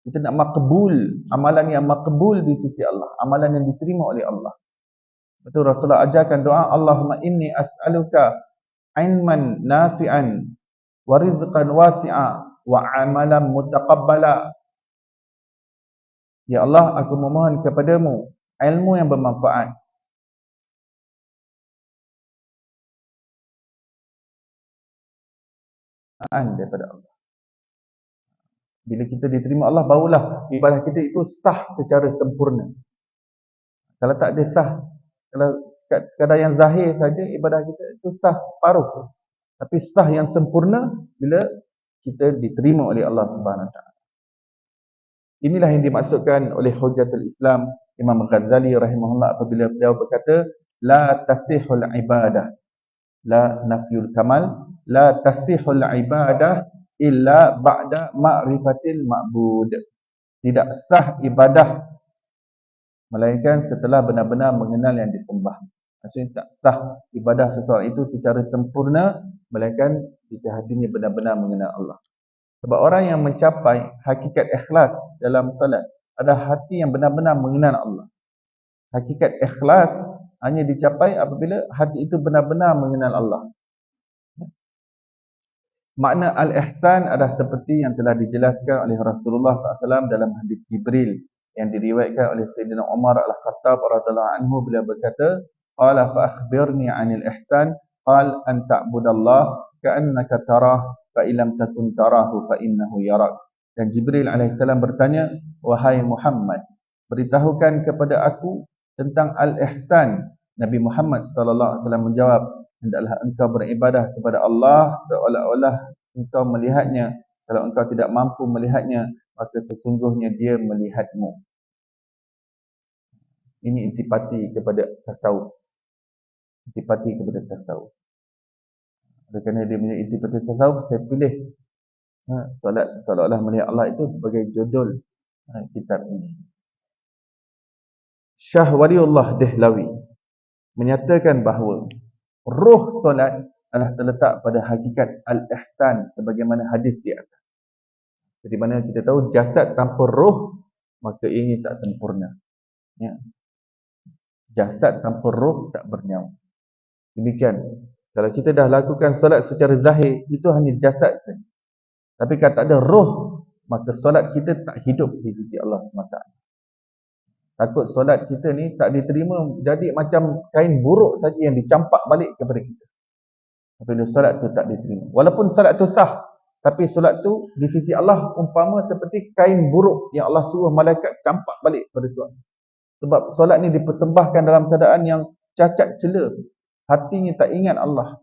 Kita nak makbul, amalan yang makbul di sisi Allah, amalan yang diterima oleh Allah. Betul Rasulullah ajarkan doa, Allahumma inni as'aluka ilman nafi'an wa rizqan wasi'a wa amalan mutaqabbala. Ya Allah, aku memohon kepadamu ilmu yang bermanfaat, daripada Allah. Bila kita diterima Allah, barulah ibadah kita itu sah secara sempurna. Kalau tak ada sah, kalau sekadar yang zahir saja, ibadah kita itu sah paruh. Tapi sah yang sempurna bila kita diterima oleh Allah Subhanahu Wa Taala. Inilah yang dimaksudkan oleh Hujatul Islam Imam Ghazali rahimahullah apabila beliau berkata, la tasihul ibadah, la nafyul kamal, la tasihul ibadah illa ba'da ma'rifatil ma'bud. Tidak sah ibadah melainkan setelah benar-benar mengenal yang disembah. Maksudnya tak sah ibadah seseorang itu secara sempurna melainkan jika hatinya benar-benar mengenal Allah. Sebab orang yang mencapai hakikat ikhlas dalam salat adalah hati yang benar-benar mengenal Allah. Hakikat ikhlas hanya dicapai apabila hati itu benar-benar mengenal Allah. Makna al-ihsan adalah seperti yang telah dijelaskan oleh Rasulullah SAW dalam hadis Jibril yang diriwayatkan oleh Sayyidina Umar Al-Khattab radhiyallahu anhu. Beliau berkata, qala fa akhbirni 'anil ihsan, qal an ta'budallah ka'annaka tarah fa illam takun tarahu fa innahu yarak. Dan Jibril alaihissalam bertanya, wahai Muhammad, beritahukan kepada aku tentang al-ihsan. Nabi Muhammad sallallahu alaihi wasallam menjawab, hendaklah engkau beribadah kepada Allah seolah-olah engkau melihatnya. Kalau engkau tidak mampu melihatnya, maka sesungguhnya dia melihatmu. Ini intipati kepada tasawuf. Intipati kepada tasawuf. Oleh kerana dia punya intipati tasawuf, saya pilih solat seolah-olah melihat Allah itu sebagai judul kitab ini. Syah Waliullah Dehlawi menyatakan bahawa roh solat adalah terletak pada hakikat al-ihsan sebagaimana hadis di atas. Jadi mana kita tahu jasad tanpa roh maka ini tak sempurna. Ya. Jasad tanpa roh tak bernyawa. Demikian Kalau kita dah lakukan solat secara zahir, itu hanya jasad saja. Tapi kalau tak ada roh, maka solat kita tak hidup di sisi Allah SWT. Takut solat kita ni tak diterima, jadi macam kain buruk saja yang dicampak balik kepada kita. Apabila solat tu tak diterima. Walaupun solat tu sah, tapi solat tu di sisi Allah umpama seperti kain buruk yang Allah suruh malaikat campak balik kepada Tuhan. Sebab solat ni dipersembahkan dalam keadaan yang cacat cela. Hatinya tak ingat Allah.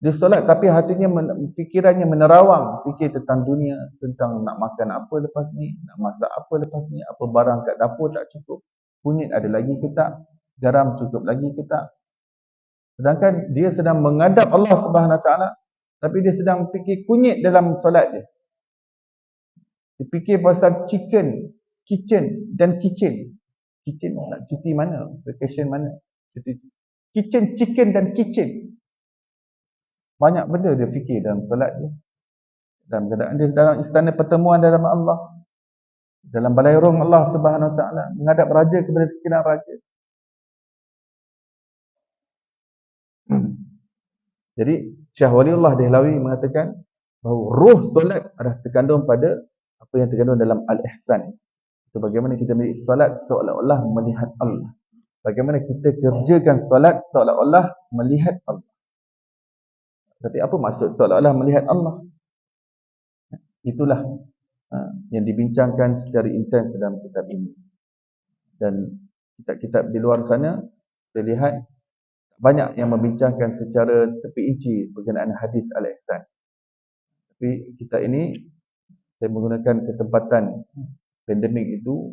Dia solat tapi hatinya, fikirannya menerawang. Fikir tentang dunia, tentang nak makan apa lepas ni, nak masak apa lepas ni, apa barang kat dapur tak cukup, kunyit ada lagi ke tak, garam cukup lagi ke tak. Sedangkan dia sedang menghadap Allah Subhanahu Wa Taala, tapi dia sedang fikir kunyit dalam solat dia. Dia fikir pasal kitchen dan kitchen. Kitchen nak cuti mana? Vacation mana? Cuti. Chicken dan kitchen. Banyak benda dia fikir dalam solat dia. Dalam keadaan dia dalam istana pertemuan dalam Allah. Dalam balairung Allah Subhanahu Wa Taala, menghadap raja kepada sekian raja. Jadi Syekh Waliullah Dehlawi mengatakan bahawa ruh solat adalah terkandung pada apa yang terkandung dalam al-ihsan. Itu bagaimana kita melihat solat seolah-olah melihat Allah. Bagaimana kita kerjakan solat seolah-olah melihat Allah. Tapi apa maksud seolah-olah melihat Allah? Itulah yang dibincangkan secara intens dalam kitab ini. Dan kitab-kitab di luar sana, kita lihat banyak yang membincangkan secara tepi inci berkenaan hadis al-ihsan. Tapi kita ini, saya menggunakan kesempatan pandemik itu,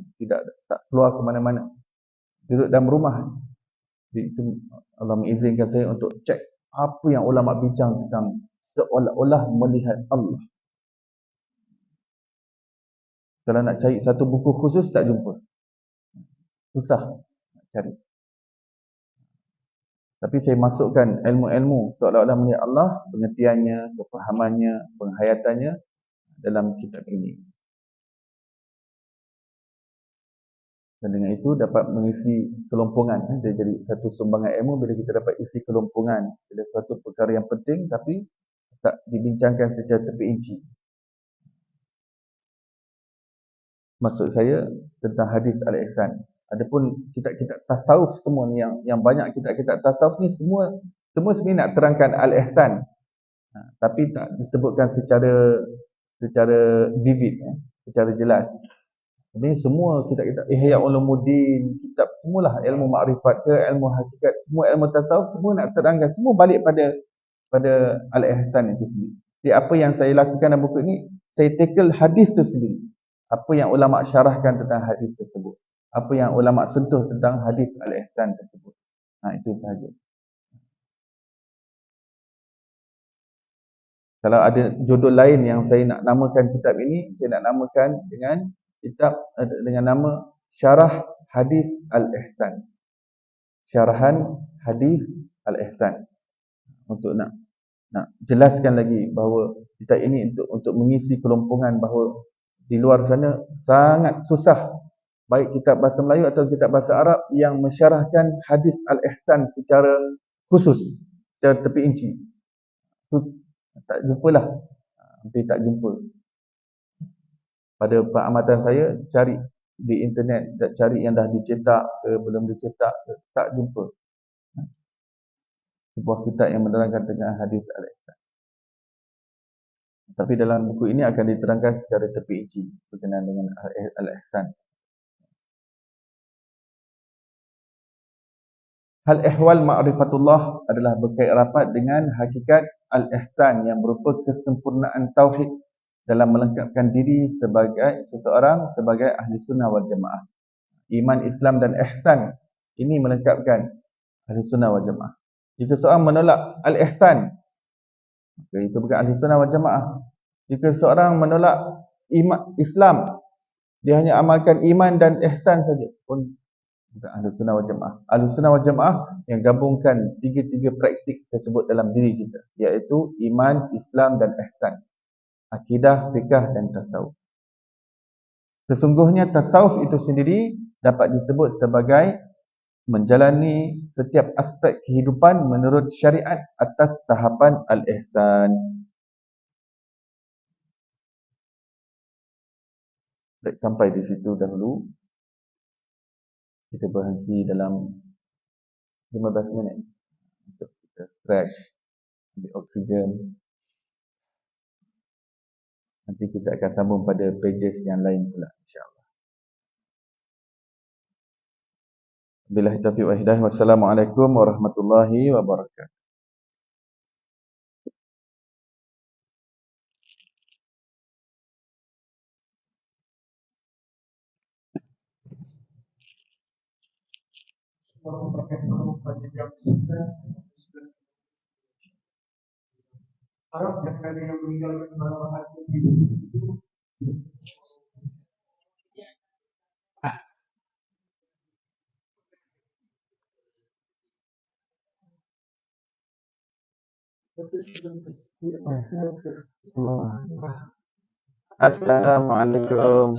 tak keluar ke mana-mana. Duduk dalam rumah. Jadi itu Allah mengizinkan saya untuk cek apa yang ulama bincang tentang seolah-olah melihat Allah. Kalau nak cari satu buku khusus tak jumpa. Susah nak cari. Tapi saya masukkan ilmu-ilmu seolah-olah melihat Allah, pengertiannya, kefahamannya, penghayatannya dalam kitab ini. Dan dengan itu dapat mengisi kelompongan. Dia jadi satu sumbangan ilmu bila kita dapat isi kelompongan. Bila suatu perkara yang penting tapi tak dibincangkan secara tepi inci. Maksud saya tentang hadis al-ihsan. Adapun kitab-kitab tasawuf semua ni, yang banyak kitab-kitab tasawuf ni semua sebenarnya nak terangkan al-ihsan. Tapi tak disebutkan secara vivid, secara jelas. Sebenarnya semua kitab-kitab Ihya Ulumuddin, kitab semualah ilmu makrifat ke, ilmu hakikat, semua ilmu tasawuf semua nak terangkan, semua balik pada al-ihsan itu sendiri. Jadi apa yang saya lakukan dalam buku ini, saya tackle hadis itu sendiri. Apa yang ulama syarahkan tentang hadis tersebut. Apa yang ulama sentuh tentang hadis al-ihsan tersebut. Itu sahaja. Kalau ada judul lain yang saya nak namakan kitab ini, saya nak namakan dengan kitab dengan nama Syarah Hadis Al-Ihsan. Syarahan Hadis Al-Ihsan. Untuk nak jelaskan lagi bahawa kitab ini untuk mengisi kelompongan bahawa di luar sana sangat susah, baik kitab bahasa Melayu atau kitab bahasa Arab yang mensyarahkan hadis al-ihsan secara khusus, secara tepi inci. Tak jumpalah, hampir tak jumpa. Pada pengamatan saya, cari di internet, cari yang dah dicetak ke belum dicetak ke, tak jumpa sebuah kitab yang menerangkan tentang hadis al-ihsan. Tapi dalam buku ini akan diterangkan secara tepi inci berkenaan dengan al-ihsan. Hal ihwal ma'rifatullah adalah berkait rapat dengan hakikat al-ihsan yang berupa kesempurnaan tauhid dalam melengkapkan diri sebagai seseorang sebagai ahli sunnah wal jamaah. Iman, Islam dan ihsan ini melengkapkan ahli sunnah wal jamaah. Jika seorang menolak al-ihsan, maka itu bukan ahli sunnah wal jamaah. Jika seorang menolak iman Islam, dia hanya amalkan iman dan ihsan saja, pun bukan ahli sunnah wal jamaah. Ahli sunnah wal jamaah yang gabungkan tiga-tiga praktik tersebut dalam diri kita, iaitu iman, Islam dan ihsan. Akidah, fikah dan tasawuf. Sesungguhnya tasawuf itu sendiri dapat disebut sebagai menjalani setiap aspek kehidupan menurut syariat atas tahapan al-ihsan. Baik, sampai di situ dahulu. Kita berhenti dalam 15 minit untuk kita stretch, ambil oksigen. Nanti kita akan sambung pada pages yang lain pula, insya-Allah. Billahi taufiq wal hidayah. Wassalamualaikum warahmatullahi wabarakatuh. Harap jangan ada yang meninggalkan malam hati itu. Assalamualaikum. Assalamualaikum.